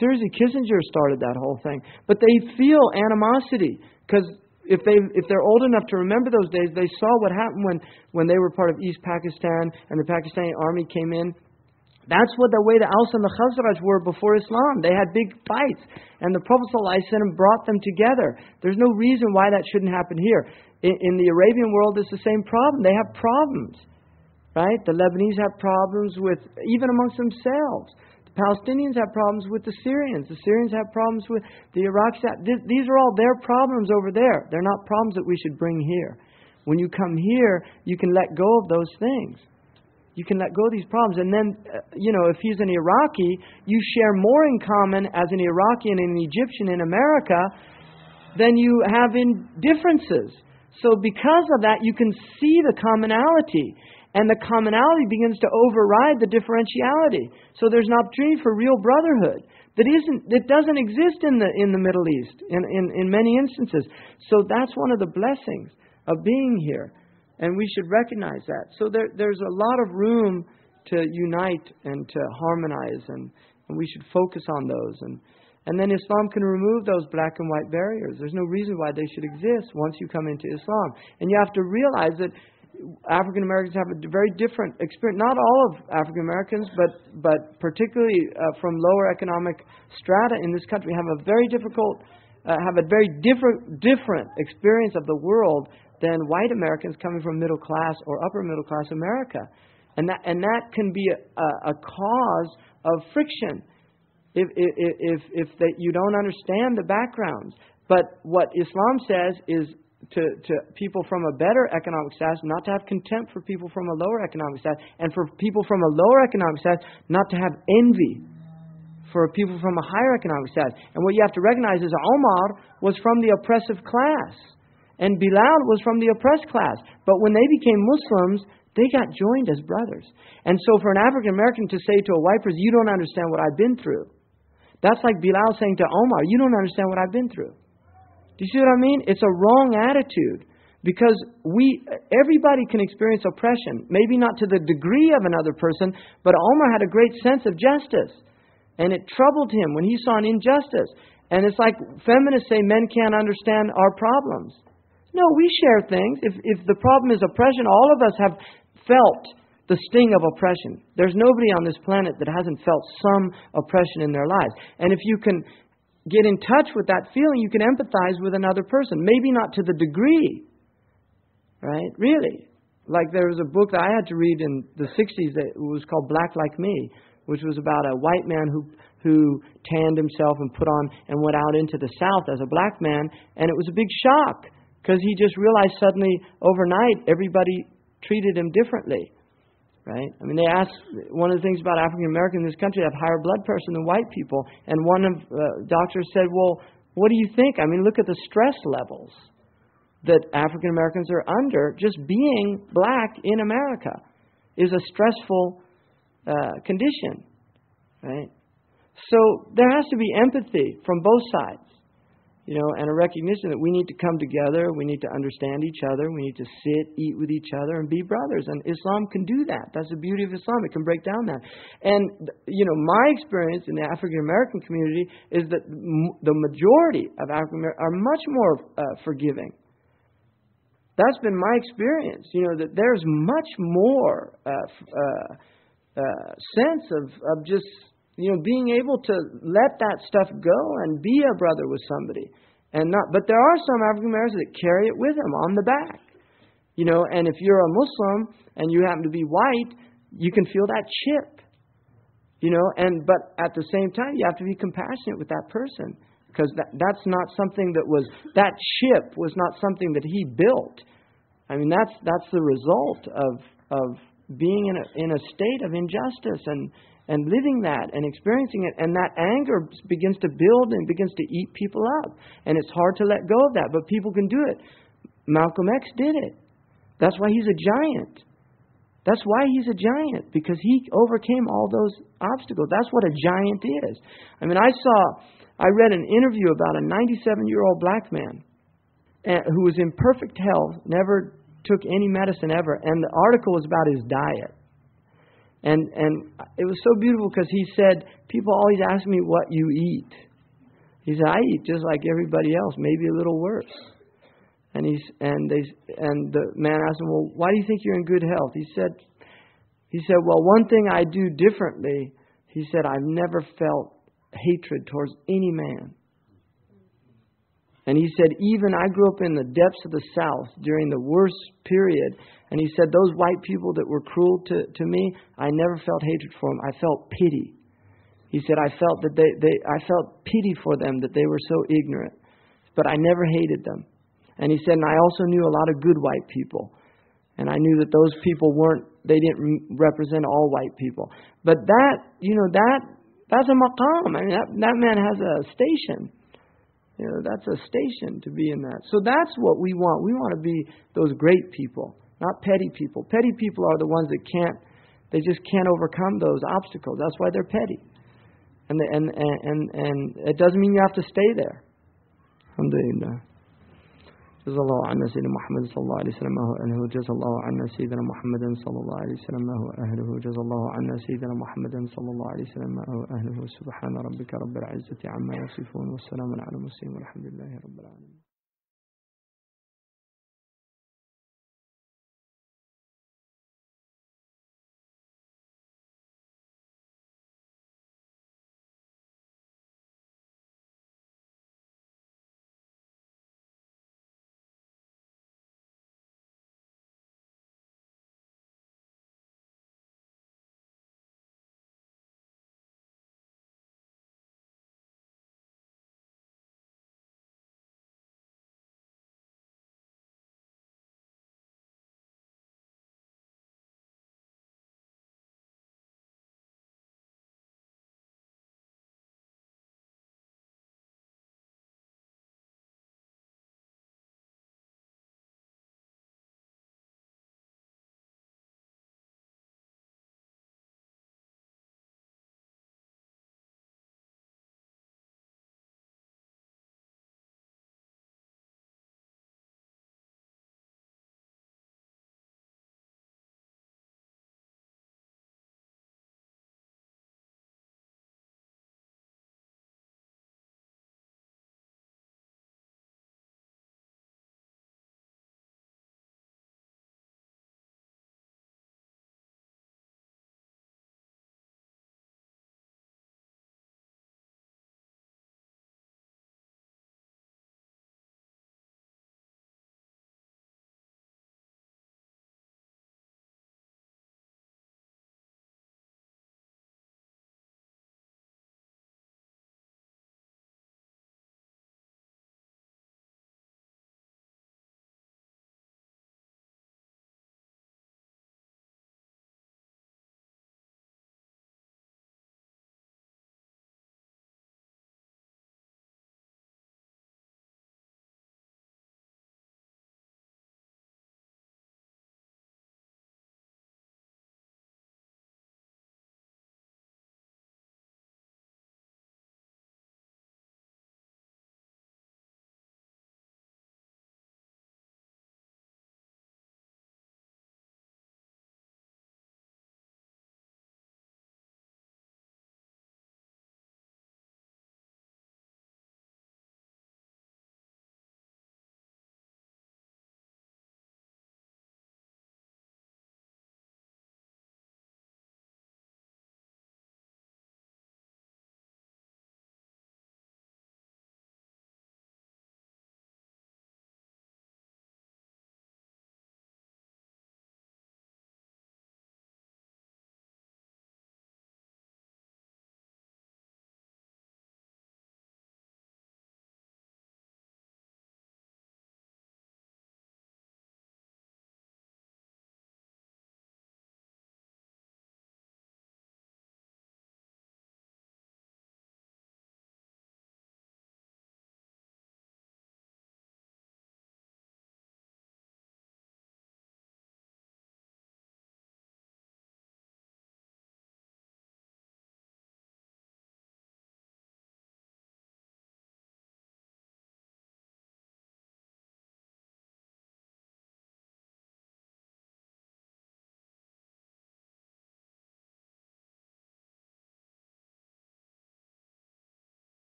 seriously, Kissinger started that whole thing. But they feel animosity, because if they're old enough to remember those days, they saw what happened when they were part of East Pakistan and the Pakistani army came in. That's what the way the Aus and the Khazraj were before Islam. They had big fights, and the Prophet ﷺ brought them together. There's no reason why that shouldn't happen here. In the Arabian world, it's the same problem. They have problems, right? The Lebanese have problems with, even amongst themselves. Palestinians have problems with the Syrians. The Syrians have problems with the Iraqis. These are all their problems over there. They're not problems that we should bring here. When you come here, you can let go of those things. You can let go of these problems. And then, if he's an Iraqi, you share more in common as an Iraqi and an Egyptian in America than you have in differences. So because of that, you can see the commonality. And the commonality begins to override the differentiality. So there's an opportunity for real brotherhood that doesn't exist in the Middle East in many instances. So that's one of the blessings of being here, and we should recognize that. So there's a lot of room to unite and to harmonize, and we should focus on those. And then Islam can remove those black and white barriers. There's no reason why they should exist once you come into Islam. And you have to realize that African Americans have a very different experience. Not all of African Americans, but particularly from lower economic strata in this country, have a very different experience of the world than white Americans coming from middle class or upper middle class America, and that can be a cause of friction if you don't understand the backgrounds. But what Islam says is, to people from a better economic status, not to have contempt for people from a lower economic status, and for people from a lower economic status, not to have envy for people from a higher economic status. And what you have to recognize is Omar was from the oppressive class, and Bilal was from the oppressed class. But when they became Muslims, they got joined as brothers. And so for an African American to say to a white person, "You don't understand what I've been through," that's like Bilal saying to Omar, "You don't understand what I've been through." Do you see what I mean? It's a wrong attitude, because everybody can experience oppression. Maybe not to the degree of another person, but Omar had a great sense of justice, and it troubled him when he saw an injustice. And it's like feminists say men can't understand our problems. No, we share things. If the problem is oppression, all of us have felt the sting of oppression. There's nobody on this planet that hasn't felt some oppression in their lives. And if you can get in touch with that feeling, you can empathize with another person. Maybe not to the degree, right? Really. Like there was a book that I had to read in the 60s that was called Black Like Me, which was about a white man who tanned himself and put on and went out into the South as a black man. And it was a big shock, because he just realized suddenly overnight everybody treated him differently. Right? They asked, one of the things about African Americans in this country, have higher blood pressure than white people. And one of doctors said, "Well, what do you think? Look at the stress levels that African Americans are under. Just being black in America is a stressful condition." Right? So there has to be empathy from both sides. And a recognition that we need to come together, we need to understand each other, we need to sit, eat with each other, and be brothers. And Islam can do that. That's the beauty of Islam. It can break down that. And, my experience in the African American community is that the majority of African Americans are much more forgiving. That's been my experience, that there's much more sense of just, being able to let that stuff go and be a brother with somebody. But there are some African Americans that carry it with them on the back. And if you're a Muslim and you happen to be white, you can feel that chip. But at the same time, you have to be compassionate with that person. Because that's not something that chip was not something that he built. I mean, that's the result of being in a state of injustice and living that and experiencing it. And that anger begins to build and begins to eat people up. And it's hard to let go of that, but people can do it. Malcolm X did it. That's why he's a giant. That's why he's a giant, because he overcame all those obstacles. That's what a giant is. I mean, I read an interview about a 97-year-old black man who was in perfect health, never took any medicine ever, and the article was about his diet. And it was so beautiful because he said, people always ask me what you eat. He said, I eat just like everybody else, maybe a little worse. And the man asked him, well, why do you think you're in good health? He said, well, one thing I do differently, he said, I've never felt hatred towards any man. And he said, even I grew up in the depths of the South during the worst period. And he said, those white people that were cruel to me, I never felt hatred for them. I felt pity. He said, I felt that I felt pity for them, that they were so ignorant. But I never hated them. And he said, and I also knew a lot of good white people. And I knew that those people they didn't represent all white people. But that's a maqam. I mean, that man has a station. That's a station to be in that. So that's what we want. We want to be those great people, not petty people. Petty people are the ones that they just can't overcome those obstacles. That's why they're petty. And it doesn't mean you have to stay there. Alhamdulillah. جزا الله عنا سيدنا محمد صلى الله عليه وسلم ما هو أهله جزا الله عنا سيدنا محمد صلى الله عليه وسلم ما هو أهله جزا الله عنا سيدنا محمد صلى الله عليه وسلم ما هو أهله سبحان ربك رب العزة عما يصفون والسلام على المرسلين والحمد لله رب العالمين.